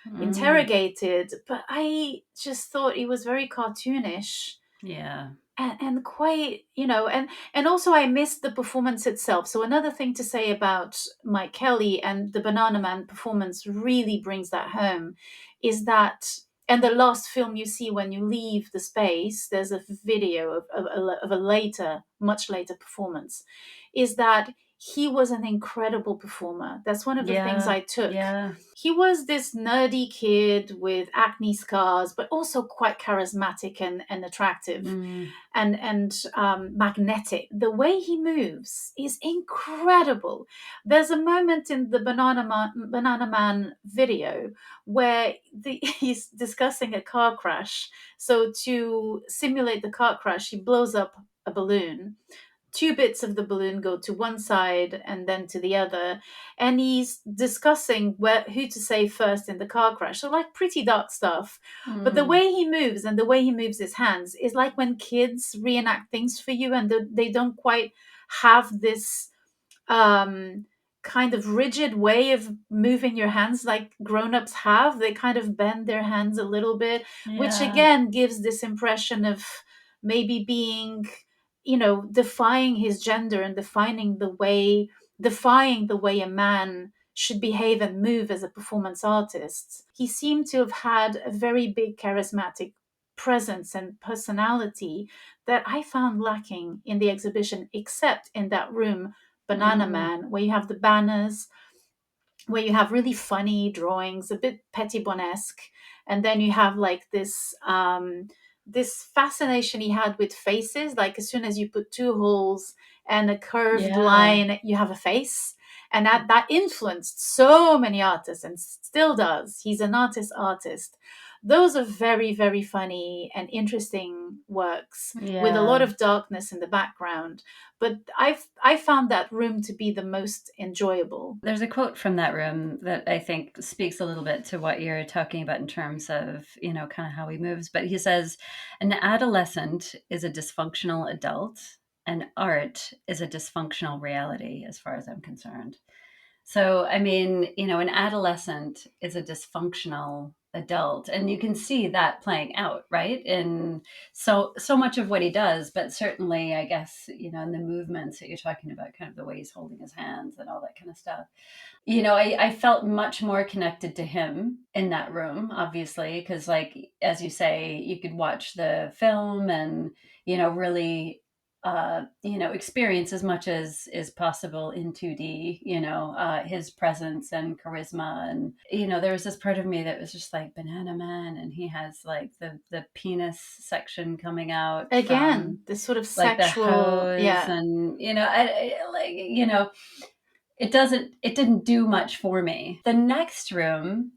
Mm, interrogated. But I just thought it was very cartoonish yeah. and quite, and also I missed the performance itself. So another thing to say about Mike Kelley and the Banana Man performance really brings that home is that, and the last film you see when you leave the space, there's a video of a later, much later performance, is that he was an incredible performer. That's one of the things Yeah. I took. Yeah. He was this nerdy kid with acne scars, but also quite charismatic and attractive Mm, and magnetic. The way he moves is incredible. There's a moment in the Banana Man video where he's discussing a car crash. So to simulate the car crash, he blows up a balloon. Two bits of the balloon go to one side and then to the other, and he's discussing who to save first in the car crash. So like pretty dark stuff, but the mm, way he moves and the way he moves his hands is like when kids reenact things for you and they don't quite have this um kind of rigid way of moving your hands like grown-ups have. They kind of bend their hands a little bit, which yeah. again gives this impression of maybe being, defying his gender and defying the way a man should behave and move as a performance artist. He seemed to have had a very big charismatic presence and personality that I found lacking in the exhibition, except in that room, Banana Mm, Man, where you have the banners, where you have really funny drawings, a bit Petitbonesque, and then you have like this fascination he had with faces. Like as soon as you put two holes and a curved yeah. line, you have a face. And that influenced so many artists and still does. He's an artist. Those are very, very funny and interesting works with a lot Yeah. of darkness in the background. But I found that room to be the most enjoyable. There's a quote from that room that I think speaks a little bit to what you're talking about in terms of, kind of how he moves. But he says, an adolescent is a dysfunctional adult, and art is a dysfunctional reality, as far as I'm concerned. So, I mean, an adolescent is a dysfunctional adult, and you can see that playing out, right, in so much of what he does, but certainly, I guess, in the movements that you're talking about, kind of the way he's holding his hands and all that kind of stuff. I felt much more connected to him in that room, obviously, because, like, as you say, you could watch the film and, really, experience as much as is possible in 2D, his presence and charisma. And, there was this part of me that was just like, Banana Man, and he has, like, the penis section coming out from, Again, this sort of like, the sexual, hose, yeah, and, like, it didn't do much for me. The next room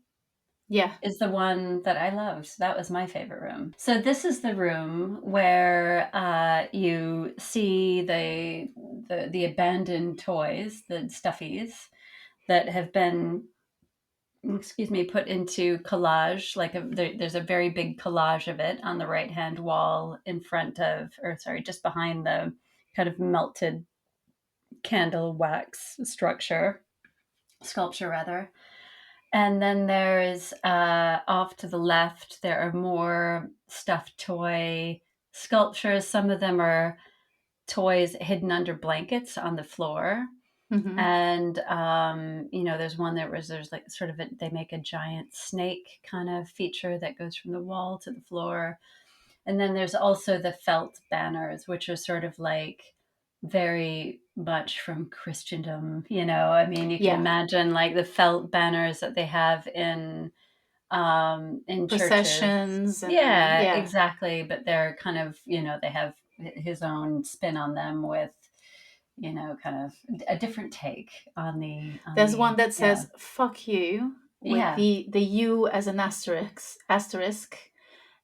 yeah. is the one that I loved. That was my favorite room. So this is the room where you see the abandoned toys, the stuffies that have been, excuse me, put into collage. Like, there's a very big collage of it on the right hand wall in front of, or sorry, just behind the kind of melted candle wax sculpture rather. And then there's, off to the left, there are more stuffed toy sculptures. Some of them are toys hidden under blankets on the floor. Hmm. And, there's one there's like sort of they make a giant snake kind of feature that goes from the wall to the floor. And then there's also the felt banners, which are sort of like very much from Christendom. I mean, you can Yeah. imagine, like, the felt banners that they have in churches. Processions and Yeah, yeah. exactly. But they're kind of, they have his own spin on them with, kind of a different take There's one that yeah. says "fuck you" with Yeah. the "you" as an asterisk,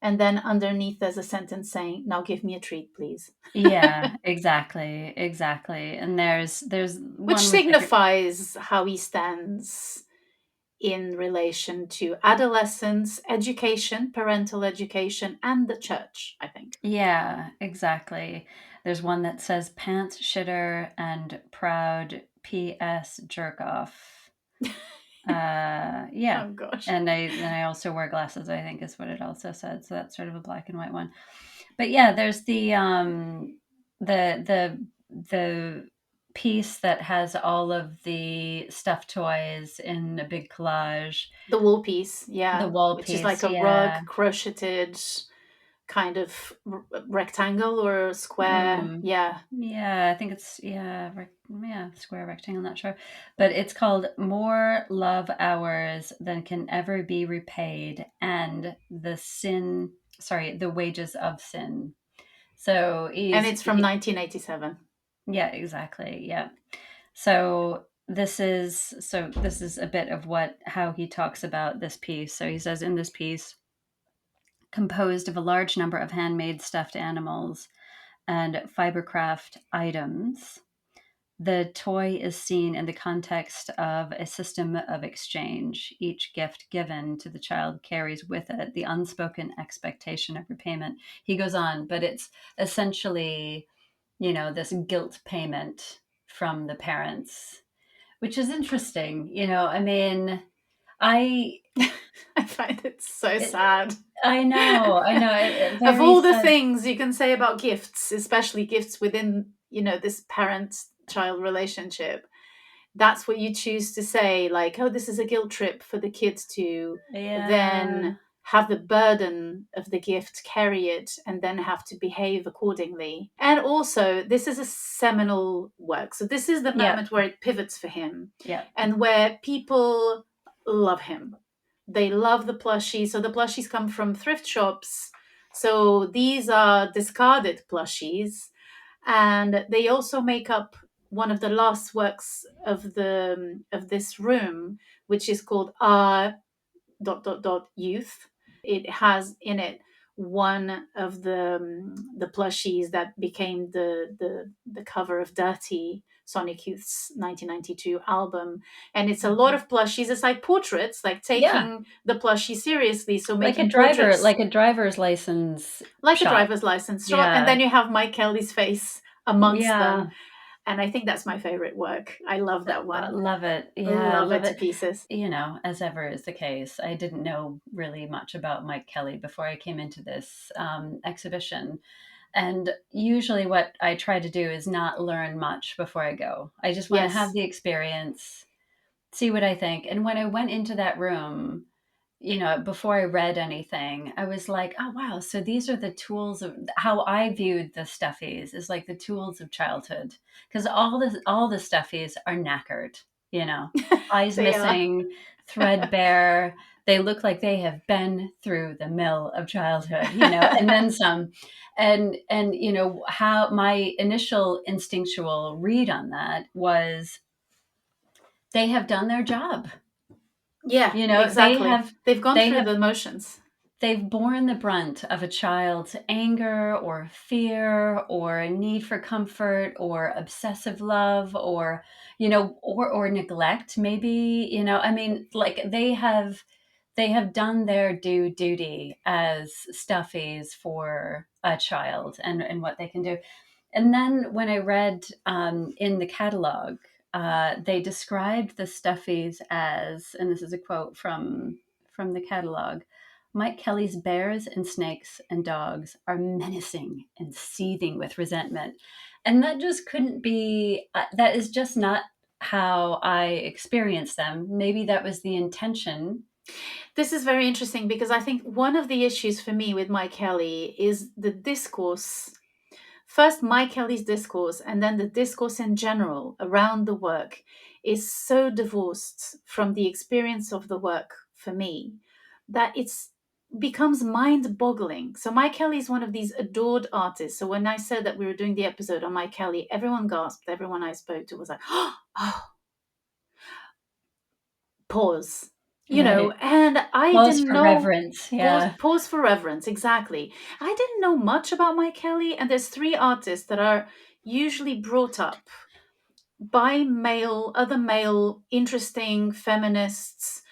and then underneath there's a sentence saying, "Now give me a treat, please," Yeah, exactly, exactly. And there's which one with like a, signifies how he stands in relation to adolescence, education, parental education, and the church, I think. yeah, exactly. There's one that says pants shitter and proud PS jerk off. Yeah. Oh gosh. And I also wear glasses, I think is what it also said. So that's sort of a black and white one. But yeah, there's the piece that has all of the stuffed toys in a big collage. The wool piece, The yeah, wall which is like piece, a rug yeah. crocheted kind of rectangle or square. Mm. Yeah. Yeah, I think it's, yeah, yeah, square rectangle, not sure. But it's called More Love Hours Than Can Ever Be Repaid, and the Wages of Sin. So And it's from 1987. yeah, exactly. Yeah. So this is a bit of how he talks about this piece. So he says, in this piece, composed of a large number of handmade stuffed animals and fibercraft items, the toy is seen in the context of a system of exchange. Each gift given to the child carries with it the unspoken expectation of repayment. He goes on, but it's essentially, this guilt payment from the parents, which is interesting. I mean, I I find it so it, sad. I know, it Of very all the sad. things you can say about gifts, especially gifts within, this parent child relationship, that's what you choose to say, like, oh, this is a guilt trip for the kids to Yeah, then have the burden of the gift, carry it, and then have to behave accordingly. And also, this is a seminal work. So, this is the yeah, moment where it pivots for him yeah, and where people love him. They love the plushies. So, the plushies come from thrift shops. So, these are discarded plushies. And they also make up one of the last works of this room, which is called Youth. It has in it one of the plushies that became the cover of Dirty, Sonic Youth's 1992 album. And it's a lot mhm. of plushies. It's like portraits, like Yeah, taking the plushie seriously. So like a making portraits driver's license like a shop. driver's license shop. And Yeah, then you have Mike Kelley's face amongst them. yeah, And I think that's my favorite work. I love that one. Love it. Yeah, Love love it to it. pieces. As ever is the case, I didn't know really much about Mike Kelley before I came into this exhibition. And usually, what I try to do is not learn much before I go. I just want to have Yes. the experience, see what I think. And when I went into that room, before I read anything, I was like, oh, wow. So these are the tools of how I viewed the stuffies, is like the tools of childhood. Because all the stuffies are knackered, you know, eyes They are. missing, threadbare. They look like they have been through the mill of childhood, and then some. And how my initial instinctual read on that was they have done their job. Yeah, They exactly. have They've gone they through have the motions. they've borne the brunt of a child's anger or fear or a need for comfort or obsessive love or or neglect, maybe. I mean, like, they have done their due duty as stuffies for a child, and what they can do. And then when I read in the catalog, they described the stuffies as, and this is a quote from the catalog: Mike Kelley's bears and snakes and dogs are menacing and seething with resentment. And that just couldn't be, that is just not how I experienced them. Maybe that was the intention. This is very interesting because I think one of the issues for me with Mike Kelley is the discourse. First, Mike Kelley's discourse, and then the discourse in general around the work is so divorced from the experience of the work for me that it's becomes mind-boggling. So Mike Kelley is one of these adored artists. So when I said that we were doing the episode on Mike Kelley, everyone gasped. Everyone I spoke to was like, oh, pause. Right. And I Pause didn't for know. reverence. Pause, Yeah. pause for reverence, exactly. I didn't know much about Mike Kelley, and there's three artists that are usually brought up by other male, interesting feminists,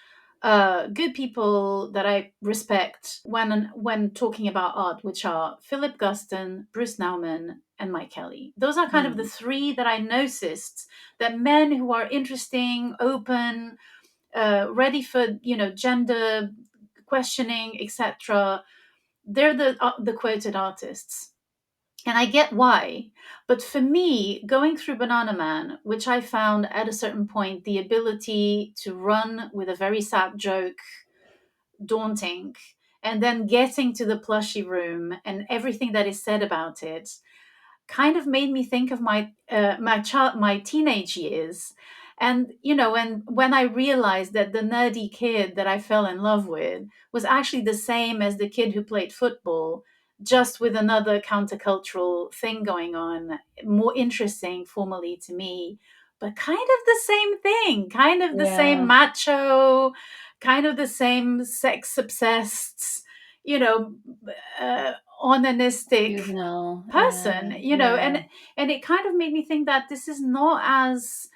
good people that I respect when talking about art, which are Philip Guston, Bruce Nauman, and Mike Kelley. Those are kind of the Hmm. three that I noticed, that men who are interesting, open, ready for gender questioning, etc. They're the quoted artists, and I get why. But for me, going through Banana Man, which I found at a certain point the ability to run with a very sad joke daunting, and then getting to the plushy room and everything that is said about it, kind of made me think of my teenage years. And and when I realized that the nerdy kid that I fell in love with was actually the same as the kid who played football, just with another countercultural thing going on, more interesting formally to me, but kind of the same thing, kind of the same Yeah. macho, kind of the same sex obsessed, you know uh, onanistic Juvenile. person, Yeah. Yeah. and it kind of made me think that this is not as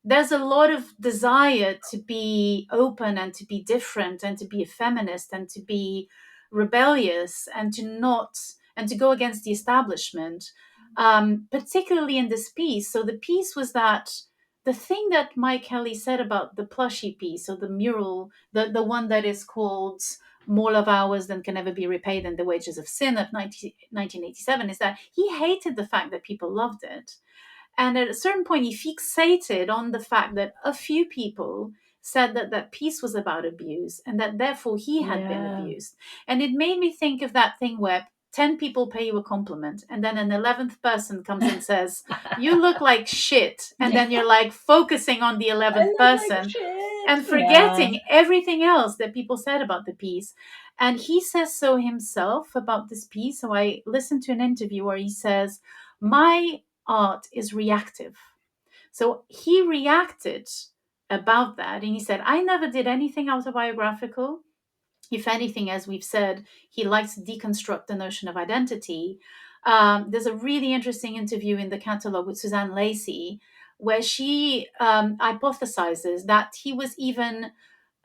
there's a lot of desire to be open and to be different and to be a feminist and to be rebellious and to go against the establishment, particularly in this piece. So the piece was that the thing that Mike Kelley said about the plushy piece, or the mural, the one that is called More Love Hours Than Can Never Be Repaid and the Wages of Sin of 1987, is that he hated the fact that people loved it. And at a certain point, he fixated on the fact that a few people said that that piece was about abuse and that therefore he had been Yeah. abused. And it made me think of that thing where 10 people pay you a compliment and then an 11th person comes and says, "You look like shit." And Yeah. then you're like focusing on the I 11th look like person shit. and Yeah. forgetting everything else that people said about the piece. And he says so himself about this piece. So I listened to an interview where he says, "My art is reactive." So he reacted about that. And he said, "I never did anything autobiographical. If anything, as we've said, he likes to deconstruct the notion of identity." There's a really interesting interview in the catalog with Suzanne Lacey where she hypothesizes that he was even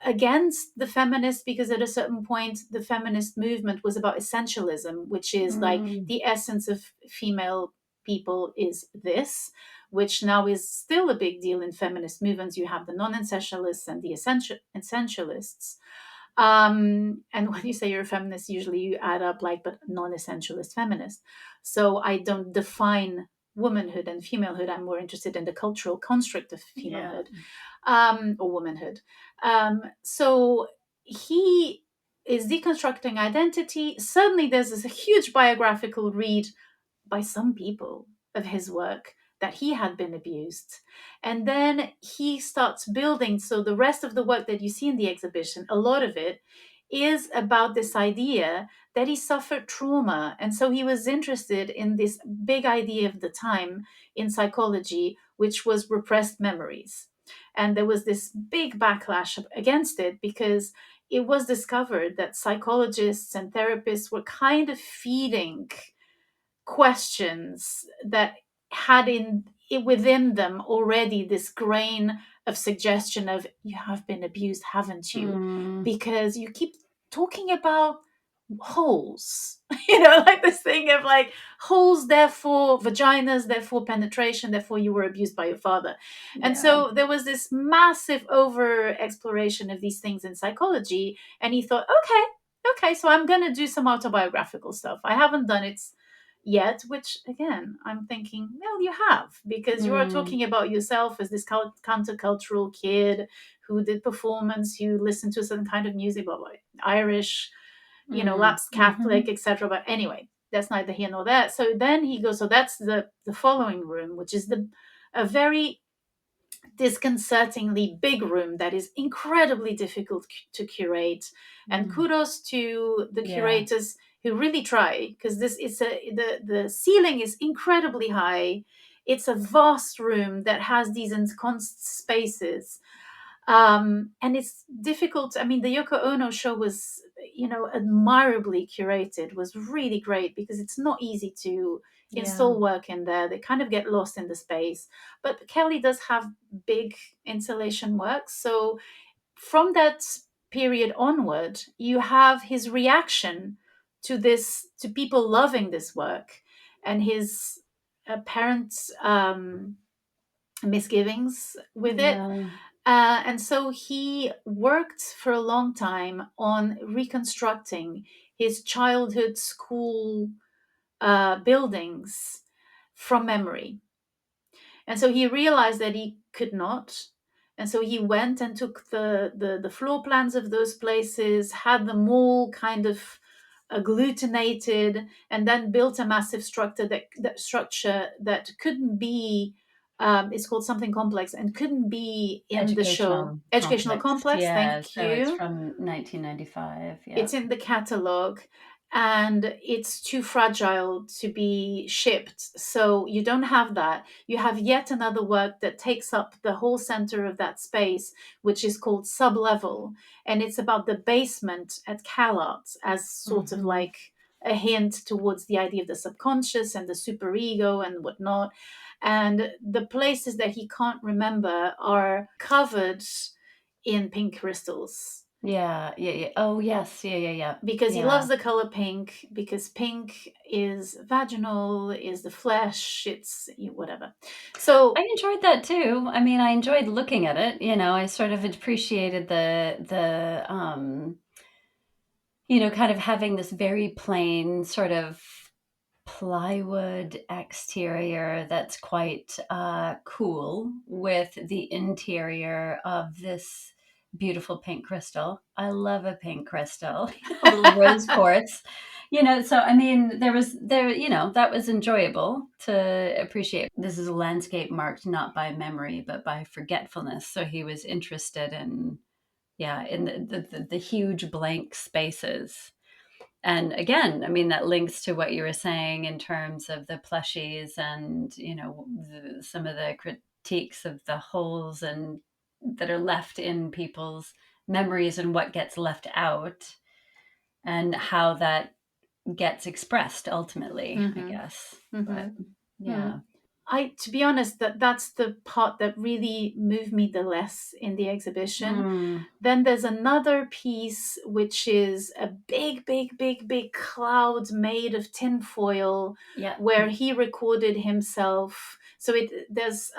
against the feminists because at a certain point the feminist movement was about essentialism, which is like Mm. the essence of female people is this, which now is still a big deal in feminist movements. You have the non-essentialists and the essentialists. And when you say you're a feminist, usually you add up like, but non-essentialist feminist. So I don't define womanhood and femalehood. I'm more interested in the cultural construct of Yeah. femalehood, or womanhood. So he is deconstructing identity. Suddenly, there's this huge biographical read by some people of his work that he had been abused. And then he starts building. So the rest of the work that you see in the exhibition, a lot of it is about this idea that he suffered trauma. And so he was interested in this big idea of the time in psychology, which was repressed memories. And there was this big backlash against it because it was discovered that psychologists and therapists were kind of feeding questions that had in it within them already this grain of suggestion of, you have been abused, haven't you? Mm, Because you keep talking about holes, like this thing of like holes, therefore vaginas, therefore penetration, therefore you were abused by your father. And yeah. so there was this massive over exploration of these things in psychology, and he thought, okay, so I'm going to do some autobiographical stuff. I haven't done it yet, which again, I'm thinking, well, you have, because you are Mm, talking about yourself as this countercultural kid who did performance, who listened to a certain kind of music, blah, blah, Irish, lapsed mm-hmm. Catholic, etc. But anyway, that's neither here nor there. So then he goes, so that's the following room, which is a very disconcertingly big room that is incredibly difficult to curate. And Mm, kudos to the yeah. curators who really try, because this is the ceiling is incredibly high. It's a vast room that has these ensconced spaces, and it's difficult. I mean, the Yoko Ono show was, admirably curated, was really great, because it's not easy to Yeah. install work in there. They kind of get lost in the space. But Kelly does have big installation work. So from that period onward, you have his reaction to this, to people loving this work, and his apparent misgivings with it. Yeah. And so he worked for a long time on reconstructing his childhood school buildings from memory. And so he realized that he could not. And so he went and took the floor plans of those places, had them all kind of agglutinated, and then built a massive structure that couldn't be. It's called something complex and couldn't be in the show. Educational Educational complex. complex. Yeah. Thank So it's you. from 1995. Yeah. It's in the catalog, and it's too fragile to be shipped. So you don't have that. You have yet another work that takes up the whole center of that space, which is called Sublevel. And it's about the basement at CalArts as sort of Hmm. like a hint towards the idea of the subconscious and the superego and whatnot. And the places that he can't remember are covered in pink crystals, Yeah. Yeah. Yeah. Oh, yes. Yeah. Yeah. Yeah. because he loves Yeah. the color pink, because pink is vaginal, is the flesh, it's whatever. I So enjoyed that too. I mean, I enjoyed looking at it. I sort of appreciated the kind of having this very plain sort of plywood exterior that's quite cool with the interior of this beautiful pink crystal. I love a pink crystal, a little rose quartz. So I mean, that was enjoyable to appreciate. This is a landscape marked not by memory, but by forgetfulness. So he was interested in, yeah, in the huge blank spaces. And again, I mean, that links to what you were saying in terms of the plushies and, some of the critiques of the holes and that are left in people's memories and what gets left out and how that gets expressed ultimately, I mhm, guess. But mhm, mhm. yeah. to be honest, that's the part that really moved me the less in the exhibition. Mm, Then there's another piece which is a big, big, big, big cloud made of tinfoil, yeah. where he recorded himself. So there's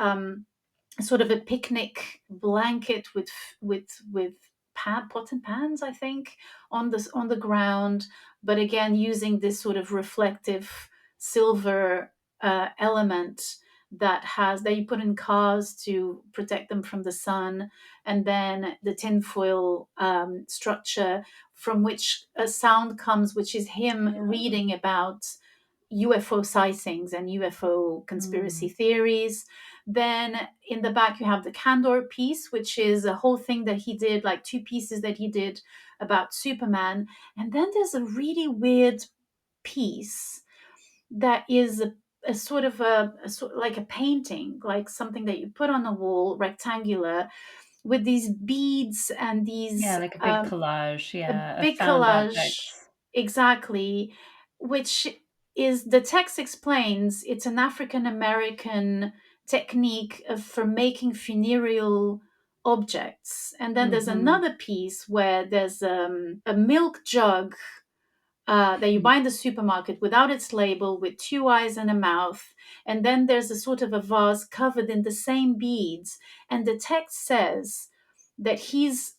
sort of a picnic blanket with pots and pans, I think, on the ground, but again using this sort of reflective silver element that you put in cars to protect them from the sun, and then the tinfoil structure from which a sound comes, which is him Yeah. reading about UFO sightings and UFO conspiracy Mm, theories. Then in the back, you have the Candor piece, which is a whole thing that he did, like two pieces that he did about Superman. And then there's a really weird piece that is a sort of like a painting, like something that you put on a wall, rectangular, with these beads and yeah, these like a big collage, a yeah, of big found collage, objects. exactly, which is, the text explains, it's an African American technique for making funereal objects. And then there's Hmm. another piece where there's a milk jug that you buy in the supermarket without its label, with two eyes and a mouth. And then there's a sort of a vase covered in the same beads. And the text says that he's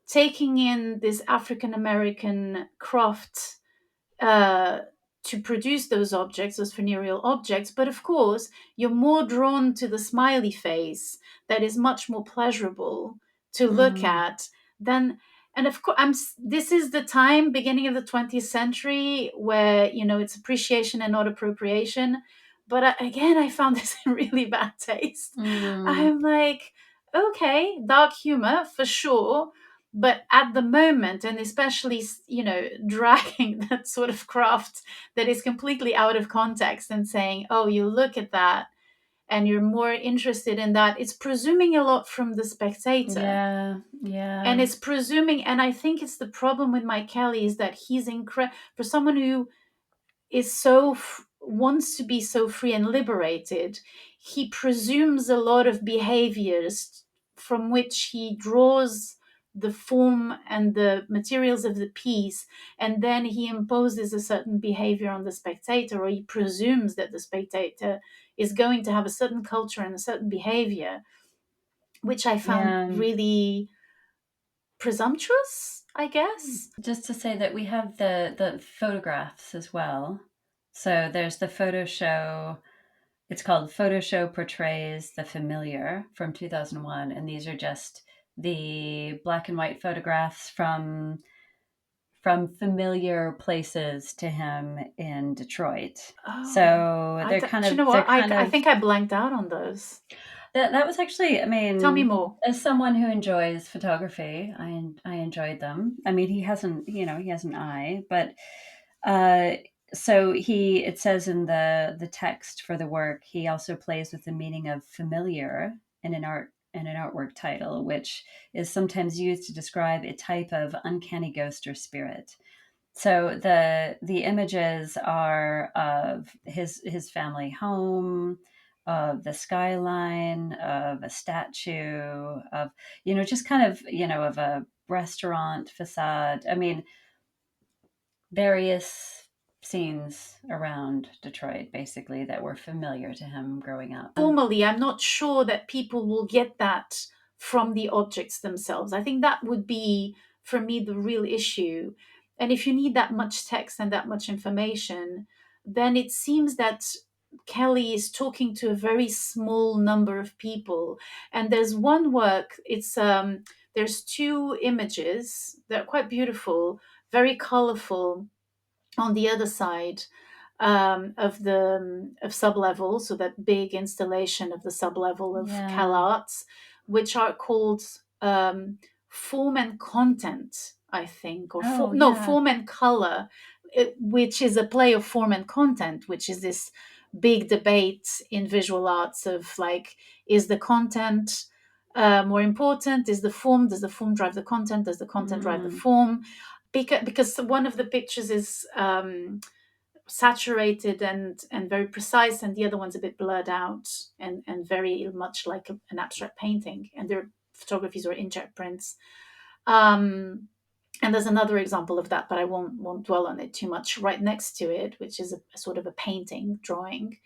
taking in this African American craft uh, to produce those objects, those funereal objects. But of course, you're more drawn to the smiley face that is much more pleasurable to look Mm, at than. And of course, this is the time, beginning of the 20th century, where it's appreciation and not appropriation. But again, I found this in really bad taste. mm, I'm like, okay, dark humor for sure, but at the moment, and especially dragging that sort of craft that is completely out of context and saying, oh, you look at that and you're more interested in that, it's presuming a lot from the spectator. yeah, And yeah, it's presuming, and I think it's the problem with Mike Kelley, is that he's incredible for someone who is wants to be so free and liberated. He presumes a lot of behaviors from which he draws the form and the materials of the piece, and then he imposes a certain behavior on the spectator, or he presumes that the spectator is going to have a certain culture and a certain behavior, which I found yeah. really presumptuous, I guess. Just to say that we have the photographs as well. So there's the photo show. It's called Photo Show Portrays the Familiar from 2001, and these are just the black and white photographs from familiar places to him in Detroit. Oh, So they're kind do you of know they're what? kind I of think I blanked out on those. that was actually, I Tell me mean, more. as someone who enjoys photography, I enjoyed them. I mean, he has an eye, but uh, so it says in the text for the work, he also plays with the meaning of familiar in an artwork title, which is sometimes used to describe a type of uncanny ghost or spirit. So the images are of his family home, of the skyline, of a statue, of just kind of of a restaurant facade. I mean, various scenes around Detroit, basically, that were familiar to him growing up. Formally, I'm not sure that people will get that from the objects themselves. I think that would be, for me, the real issue. And if you need that much text and that much information, then it seems that Kelly is talking to a very small number of people. And there's one work, there's two images that are quite beautiful, very colorful, on the other side of the of sublevel, so that big installation of the sublevel of Yeah. CalArts, which are called Form and Content, I think, or Oh, no, yeah. Form and Color, which is a play of form and content, which is this big debate in visual arts of, like, is the content more important? Is the form? Does the form drive the content? Does the content drive the Mm. form? Because one of the pictures is saturated and very precise, and the other one's a bit blurred out and very much like an abstract painting. And their photographies are inkjet prints. And there's another example of that, but I won't dwell on it too much. Right next to it, which is a sort of a painting drawing,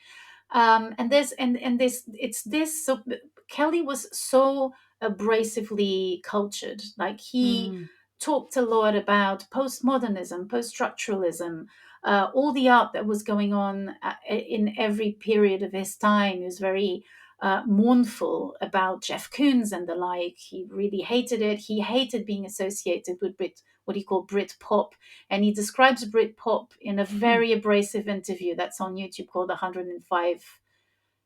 and this and this it's this. So Kelley was so abrasively cultured. Like he Mm. talked a lot about postmodernism, post-structuralism, all the art that was going on in every period of his time. He was very mournful about Jeff Koons and the like. He really hated it. He hated being associated with what he called Brit pop, and he describes Brit pop in a very abrasive interview that's on YouTube called 105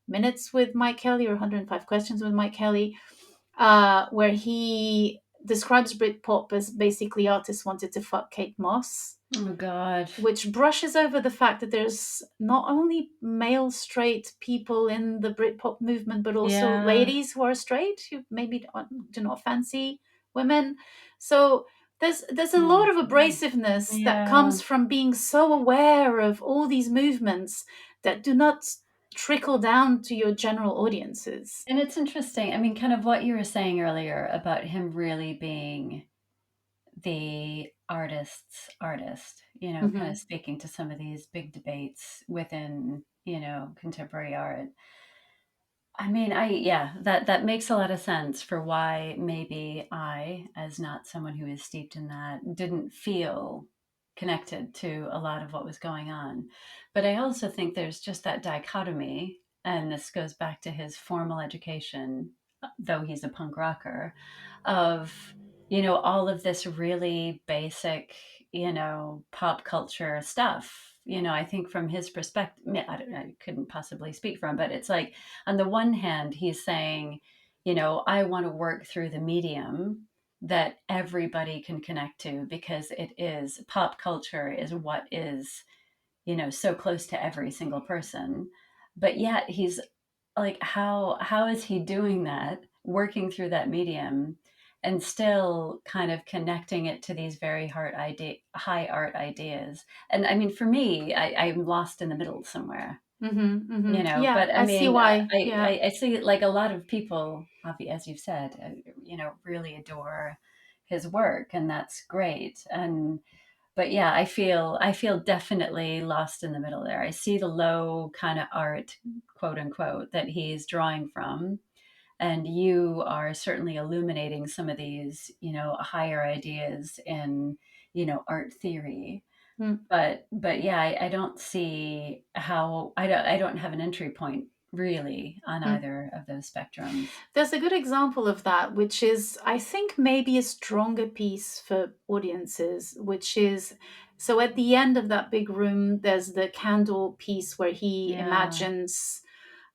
Minutes with Mike Kelley, or 105 Questions with Mike Kelley, where he describes Britpop as basically artists wanted to fuck Kate Moss, Oh God. which brushes over the fact that there's not only male straight people in the Britpop movement, but also Yeah. ladies who are straight who maybe do not fancy women. So there's a Oh lot of God. abrasiveness that Yeah. comes from being so aware of all these movements that do not trickle down to your general audiences. And it's interesting. I mean, kind of what you were saying earlier about him really being the artist's artist, kind of Hmm. speaking to some of these big debates within, contemporary art. I mean, yeah, that makes a lot of sense for why maybe I, as not someone who is steeped in that, didn't feel connected to a lot of what was going on. But I also think there's just that dichotomy, and this goes back to his formal education, though he's a punk rocker, of, all of this really basic, pop culture stuff. I think from his perspective, I don't know, I couldn't possibly speak from, but it's like, on the one hand, he's saying, I want to work through the medium that everybody can connect to, because it is pop culture is what is, so close to every single person. But yet he's like, how is he doing that, working through that medium and still kind of connecting it to these very high art ideas? And I mean, for me, I'm lost in the middle somewhere. Hmm. Hmm. Yeah, But I I see mean, why. I, Yeah. I, I see like a lot of people, as you've said, really adore his work, and that's great. But yeah, I feel definitely lost in the middle there. I see the low kind of art, quote unquote, that he's drawing from, and you are certainly illuminating some of these, higher ideas in, art theory. Mm. But yeah, I don't see how I don't have an entry point really on Mm. either of those spectrums. There's a good example of that, which is, I think, maybe a stronger piece for audiences, which is, so at the end of that big room, there's the candle piece where he Yeah, imagines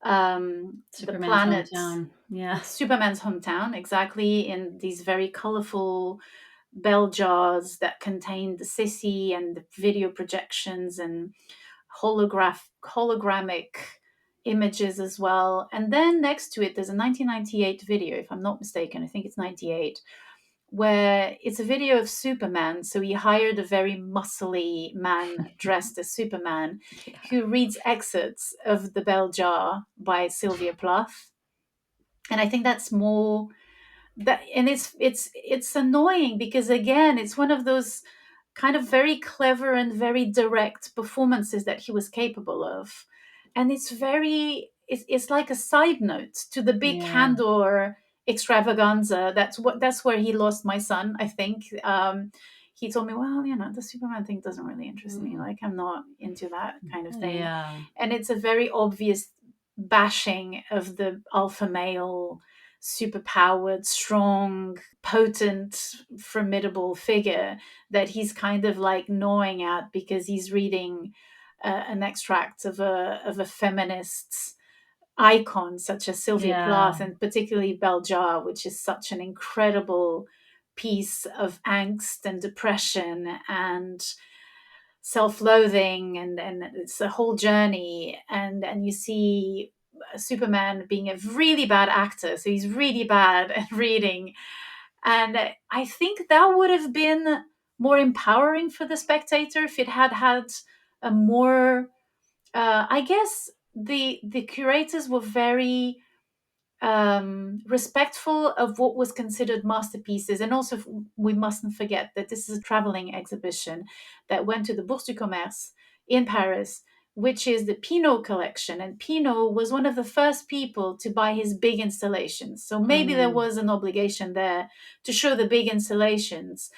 the Superman's planet, hometown. Yeah. Superman's hometown, exactly, in these very colorful bell jars that contain the sissy and the video projections and hologramic images as well. And then next to it, there's a 1998 video, if I'm not mistaken. I think it's 98, where it's a video of Superman. So he hired a very muscly man dressed as Superman Yeah. who reads excerpts of The Bell Jar by Sylvia Plath. And I think that's more that, and it's annoying because again, it's one of those kind of very clever and very direct performances that he was capable of, and it's like a side note to the big Yeah. candor extravaganza. That's where he lost my son, I think. He told me, well, the Superman thing doesn't really interest me, Mm. like I'm not into that kind of thing. Yeah. And it's a very obvious bashing of the alpha male, superpowered, strong, potent, formidable figure that he's kind of like gnawing at because he's reading an extract of a feminist icon such as Sylvia Plath, Yeah. and particularly Bell Jar, which is such an incredible piece of angst and depression and self-loathing, and it's a whole journey, and you see Superman being a really bad actor, so he's really bad at reading. And I think that would have been more empowering for the spectator if it had had a more, I guess the curators were very respectful of what was considered masterpieces. And also, we mustn't forget that this is a traveling exhibition that went to the Bourse du Commerce in Paris, which is the Pinault collection. And Pinault was one of the first people to buy his big installations. So maybe there Mm, was an obligation there to show the big installations.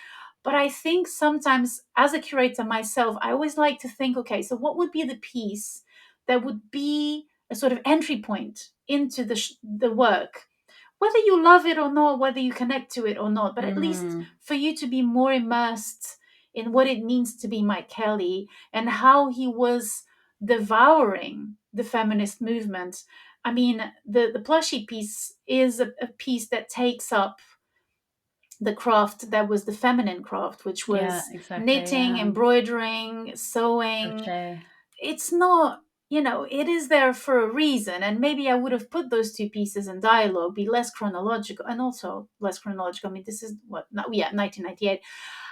But I think sometimes, as a curator myself, I always like to think, okay, so what would be the piece that would be a sort of entry point into the work, whether you love it or not, whether you connect to it or not, but at least mm, for you to be more immersed in what it means to be Mike Kelley and how he was devouring the feminist movement. I mean, the plushie piece is a piece that takes up the craft that was the feminine craft, which yeah, was exactly. knitting, Yeah. embroidering, sewing. Crochet. It's not, it is there for a reason. And maybe I would have put those two pieces in dialogue, be less chronological, and also less chronological. I mean, this is what, yeah, 1998.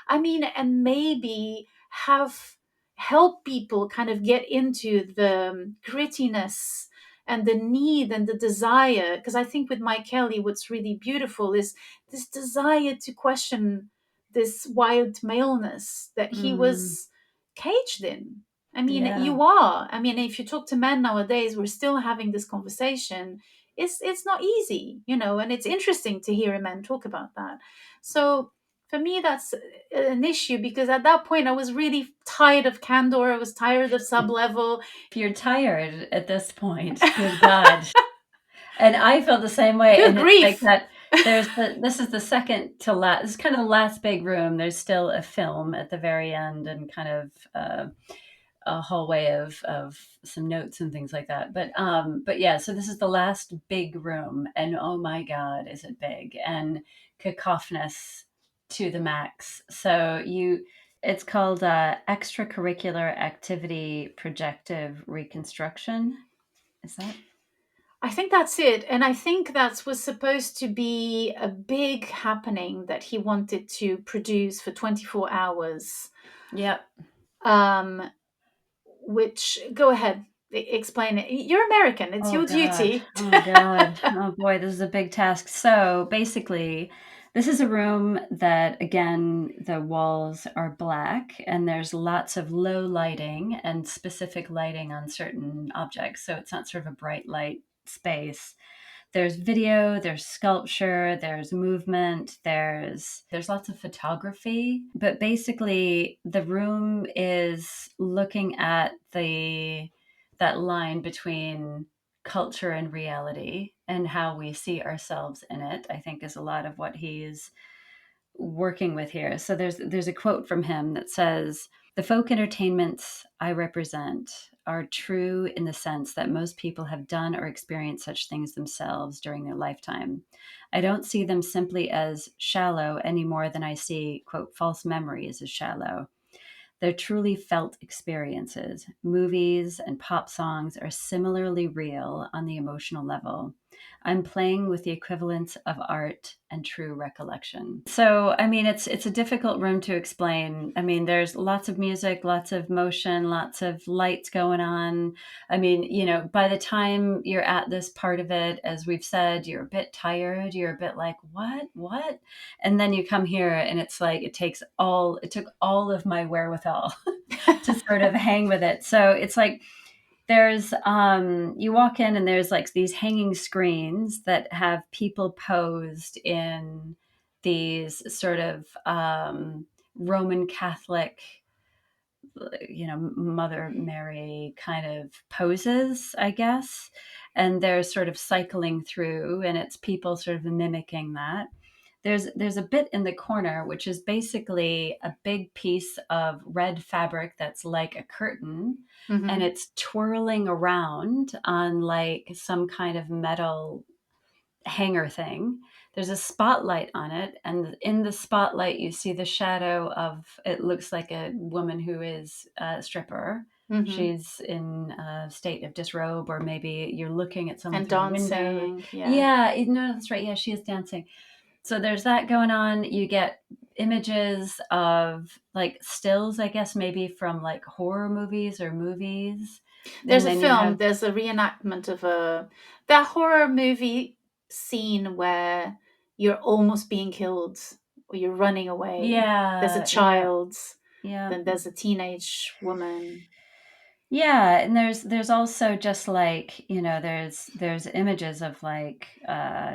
I mean, and maybe have help people kind of get into the grittiness and the need and the desire. Because I think with Mike Kelley, what's really beautiful is this desire to question this wild maleness that he Mm, was caged in. I mean, yeah. you are. I mean, if you talk to men nowadays, we're still having this conversation. It's not easy, and it's interesting to hear a man talk about that. So for me, that's an issue because at that point I was really tired of candor. I was tired of sublevel. If you're tired at this point, good God. And I felt the same way. Good And it's like grief. that. This is the second to last. This is kind of the last big room. There's still a film at the very end and kind of a hallway of some notes and things like that. But yeah, so this is the last big room, and oh my God, is it big and cacophonous to the max. It's called extracurricular activity projective reconstruction. Is that? I think that's it. And I think that was supposed to be a big happening that he wanted to produce for 24 hours. Yep. Um, which, go ahead, explain it. You're American, it's Oh your God. duty. Oh God. Oh boy, this is a big task. So basically, this is a room that, again, the walls are black and there's lots of low lighting and specific lighting on certain objects. So it's not sort of a bright light space. There's video, there's sculpture, there's movement, there's lots of photography, but basically the room is looking at the that line between culture and reality and how we see ourselves in it. I think is a lot of what he's working with here. So there's a quote from him that says, "The folk entertainments I represent are true in the sense that most people have done or experienced such things themselves during their lifetime. I don't see them simply as shallow any more than I see, quote, false memories as shallow. They're truly felt experiences. Movies and pop songs are similarly real on the emotional level. I'm playing with the equivalence of art and true recollection." So, I mean, it's a difficult room to explain. I mean, there's lots of music, lots of motion, lots of lights going on. I mean, by the time you're at this part of it, as we've said, you're a bit tired. You're a bit like, what? And then you come here and it's like it took all of my wherewithal to sort of hang with it. So it's like there's you walk in and there's like these hanging screens that have people posed in these sort of Roman Catholic, Mother Mary kind of poses, I guess. And they're sort of cycling through, and it's people sort of mimicking that. There's a bit in the corner which is basically a big piece of red fabric that's like a curtain, and Hmm. it's twirling around on like some kind of metal hanger thing. There's a spotlight on it, and in the spotlight, you see the shadow of it looks like a woman who is a stripper. Hmm. She's in a state of disrobe, or maybe you're looking at someone And through a window. dancing, yeah. Yeah, no, that's right. Yeah, she is dancing. So there's that going on. You get images of like stills, I guess, maybe from like horror movies or movies. There's And a then you film, have, there's a reenactment of that horror movie scene where you're almost being killed or you're running away. There's a yeah, yeah, child, yeah. then there's a teenage woman. Yeah, and there's also just like, there's images of like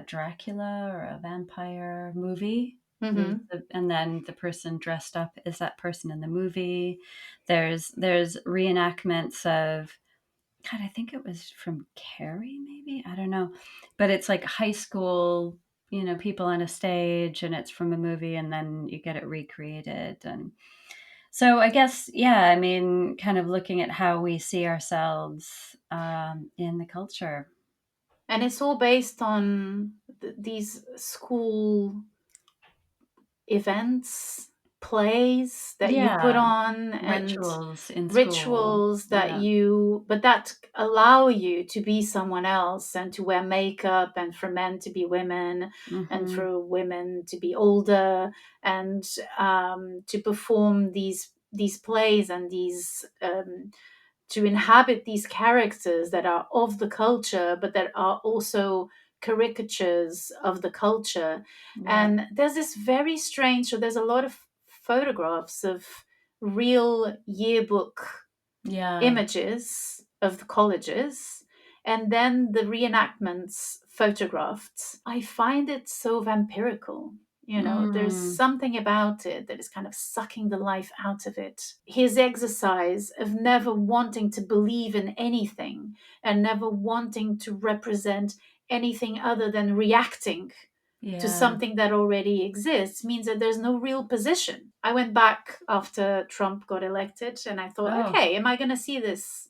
Dracula or a vampire movie. Hmm. And then the person dressed up is that person in the movie. There's reenactments of, God, I think it was from Carrie, maybe? I don't know. But it's like high school, people on a stage, and it's from a movie, and then you get it recreated. And so I guess, yeah, I mean, kind of looking at how we see ourselves in the culture. And it's all based on these school events, plays that you put Yeah, on, and rituals in school. rituals that Yeah. you, but that allow you to be someone else and to wear makeup, and for men to be women, and Hmm. for women to be older, and to perform these plays and these to inhabit these characters that are of the culture, but that are also caricatures of the culture. Yeah. And there's this very strange, so there's a lot of photographs of real yearbook Yeah. images of the colleges, and then the reenactments photographed. I find it so vampirical. There's Mm. something about it that is kind of sucking the life out of it. His exercise of never wanting to believe in anything and never wanting to represent anything other than reacting to Yeah. something that already exists means that there's no real position. I went back after Trump got elected and I thought, Oh. okay, am I going to see this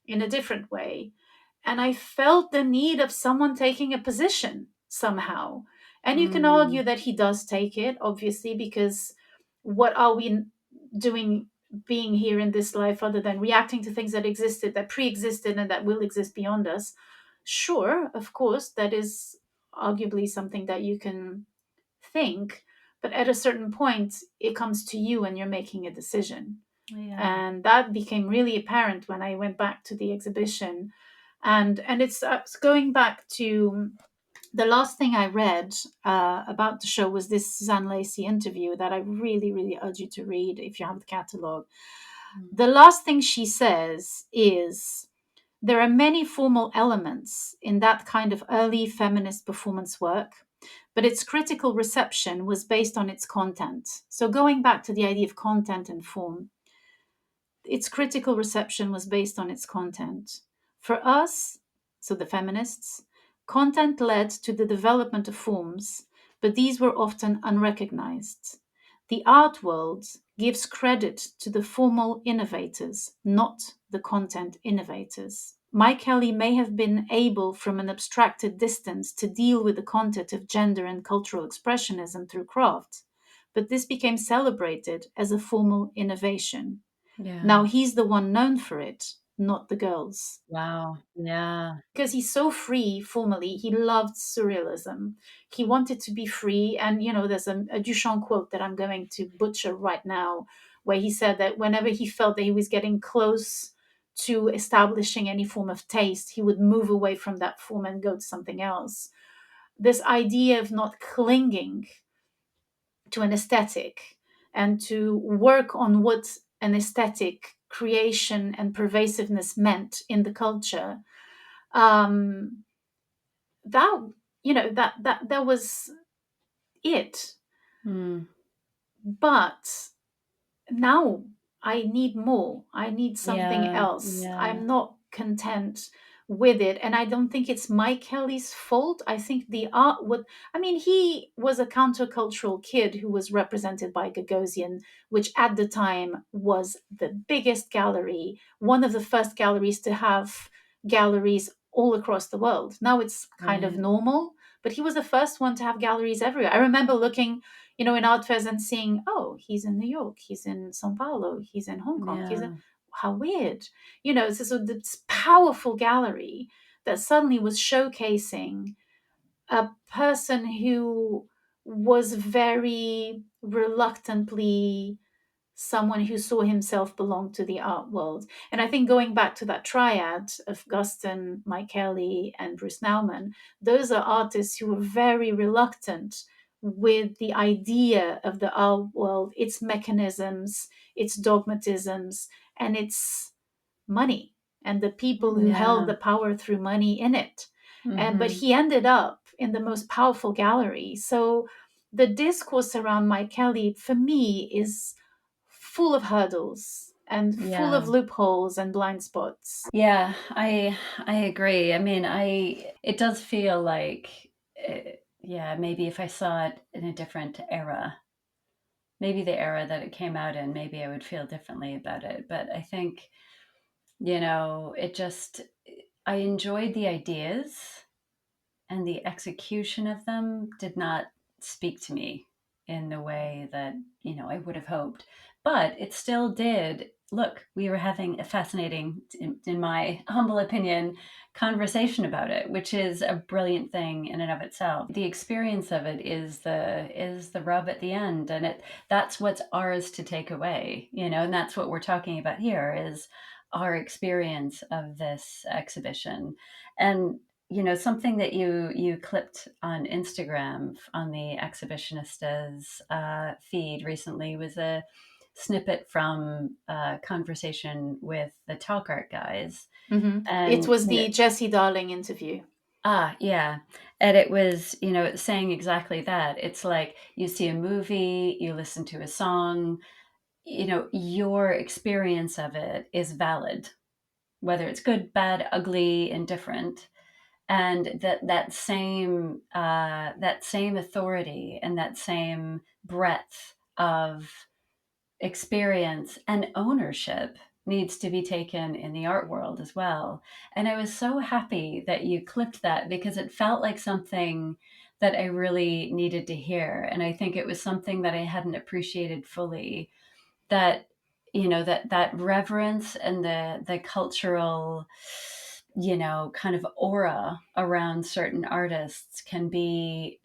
in a different way? And I felt the need of someone taking a position somehow. And you can argue Mm. that he does take it, obviously, because what are we doing being here in this life other than reacting to things that existed, that pre existed, and that will exist beyond us? Sure, of course, that is arguably something that you can think, but at a certain point, it comes to you and you're making a decision. Yeah. And that became really apparent when I went back to the exhibition. And it's going back to the last thing I read about the show was this Suzanne Lacey interview that I really, really urge you to read if you have the catalog. Mm. The last thing she says is there are many formal elements in that kind of early feminist performance work, but its critical reception was based on its content. So, going back to the idea of content and form, its critical reception was based on its content. For us, so the feminists, content led to the development of forms, but these were often unrecognized. The art world gives credit to the formal innovators, not the content innovators. Mike Kelley may have been able, from an abstracted distance, to deal with the content of gender and cultural expressionism through craft, but this became celebrated as a formal innovation. Now Yeah. he's the one known for it, not the girls. Wow. Yeah. Because he's so free formally, he loved surrealism. He wanted to be free. And, there's a Duchamp quote that I'm going to butcher right now, where he said that whenever he felt that he was getting close to establishing any form of taste, he would move away from that form and go to something else. This idea of not clinging to an aesthetic and to work on what an aesthetic creation and pervasiveness meant in the culture, um that that was it. Mm. But now I need more. I need something Yeah. else. Yeah. I'm not content with it. And I don't think it's Mike Kelly's fault. I think the art would, I mean, he was a countercultural kid who was represented by Gagosian, which at the time was the biggest gallery, one of the first galleries to have galleries all across the world. Now it's kind of Right. normal, but he was the first one to have galleries everywhere. I remember looking in art fairs and seeing, oh, he's in New York, he's in Sao Paulo, he's in Hong Kong, Yeah. how weird. So this powerful gallery that suddenly was showcasing a person who was very reluctantly someone who saw himself belong to the art world. And I think going back to that triad of Guston, Mike Kelley, and Bruce Nauman, those are artists who were very reluctant with the idea of the art world, its mechanisms, its dogmatisms, and its money, and the people who held Yeah. the power through money in it. And but Hmm. he ended up in the most powerful gallery. So the discourse around Mike Kelley for me is full of hurdles and full of Yeah. loopholes and blind spots. Yeah, I agree. I mean, I it does feel like yeah, maybe if I saw it in a different era, maybe the era that it came out in, maybe I would feel differently about it. But I think, it just I enjoyed the ideas, and the execution of them did not speak to me in the way that I would have hoped, but it still did. Look, we were having a fascinating, in my humble opinion, conversation about it, which is a brilliant thing in and of itself. The experience of it is the rub at the end, and that's what's ours to take away, and that's what we're talking about here is our experience of this exhibition. And something that you clipped on Instagram on the Exhibitionista's feed recently was a snippet from a conversation with the Talk Art guys. It And was the Jesse Darling interview. yeah, and it was saying exactly that. It's like you see a movie, you listen to a song, your experience of it is valid, whether it's good, bad, ugly, indifferent. And that same authority and that same breadth of experience and ownership needs to be taken in the art world as well. And I was so happy that you clipped that, because it felt like something that I really needed to hear, and I think it was something that I hadn't appreciated fully, that that reverence and the cultural kind of aura around certain artists can be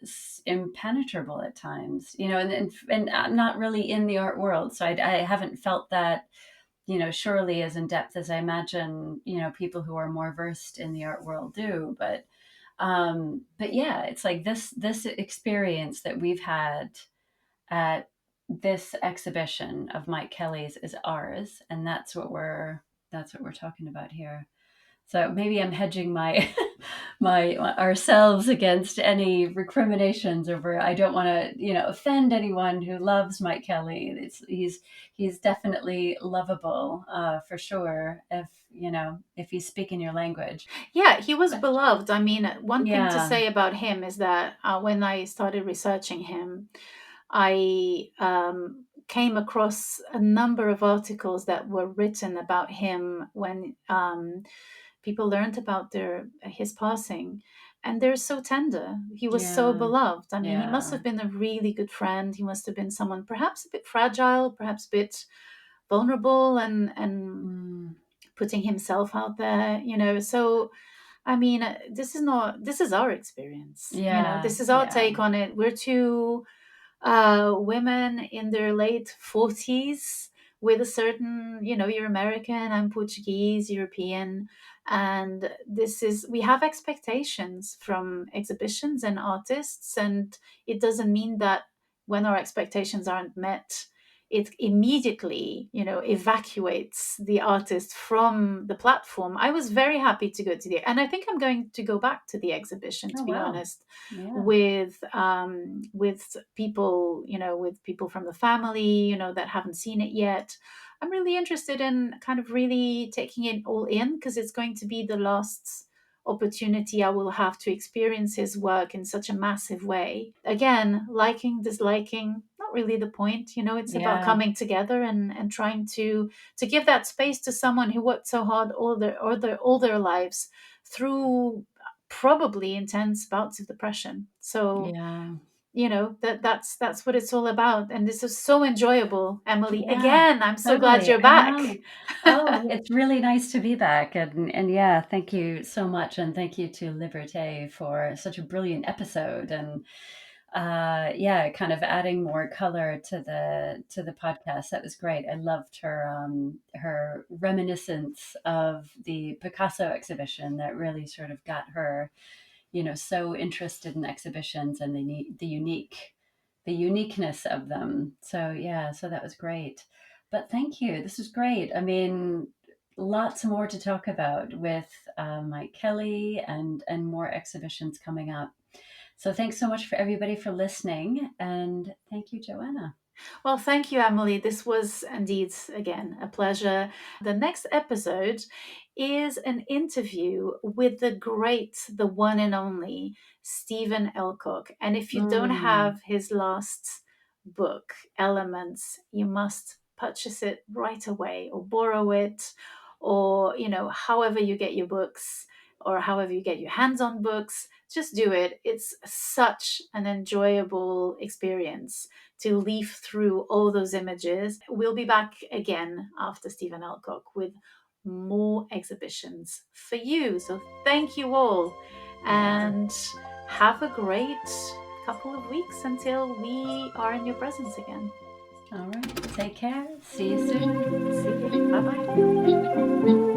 impenetrable at times, and I'm not really in the art world, so I haven't felt that surely as in depth as I imagine people who are more versed in the art world do. But yeah, it's like this experience that we've had at this exhibition of Mike Kelley's is ours, and that's what we're talking about here. So maybe I'm hedging my my ourselves against any recriminations over. I don't want to offend anyone who loves Mike Kelley. He's definitely lovable, for sure, if he's speaking your language. Yeah, he was But beloved. I mean, one thing to yeah, say about him is that when I started researching him, I came across a number of articles that were written about him when people learned about his passing, and they're so tender. He was so yeah, beloved. I mean, he must yeah. have been a really good friend. He must have been someone perhaps a bit fragile, perhaps a bit vulnerable, and Mm, putting himself out there. So I mean, this is our experience. yeah, This is our yeah, take on it. We're two women in their late 40s with a certain, you're American, I'm Portuguese, European. And we have expectations from exhibitions and artists. And it doesn't mean that when our expectations aren't met, it immediately, evacuates the artist from the platform. I was very happy to go to and I think I'm going to go back to the exhibition, oh to be wow, honest, yeah, with people, with people from the family, that haven't seen it yet. I'm really interested in kind of really taking it all in, because it's going to be the last opportunity I will have to experience his work in such a massive way. Again, liking, disliking, not really the point. It's about yeah, coming together and trying to give that space to someone who worked so hard all their lives through probably intense bouts of depression. So yeah. that's what it's all about, and this is so enjoyable, Emily. Yeah, Again, I'm so glad totally. you're I back. know. Oh, it's really nice to be back. And yeah, thank you so much. And thank you to Liberté for such a brilliant episode. And yeah, kind of adding more color to the podcast. That was great. I loved her reminiscence of the Picasso exhibition that really sort of got her, so interested in exhibitions and the uniqueness of them. So yeah, so that was great. But thank you. This is great. I mean, lots more to talk about with Mike Kelley and more exhibitions coming up. So thanks so much for everybody for listening, and thank you, Joanna. Well, thank you, Emily. This was indeed, again, a pleasure. The next episode is an interview with the great, the one and only Stephen Elcock. And if you don't Mm, have his last book, Elements, you must purchase it right away or borrow it, or, however you get your books or however you get your hands on books, just do it. It's such an enjoyable experience to leaf through all those images. We'll be back again after Stephen Alcock with more exhibitions for you. So thank you all yeah. and have a great couple of weeks until we are in your presence again. All right. Take care. See you soon. See you. Bye bye.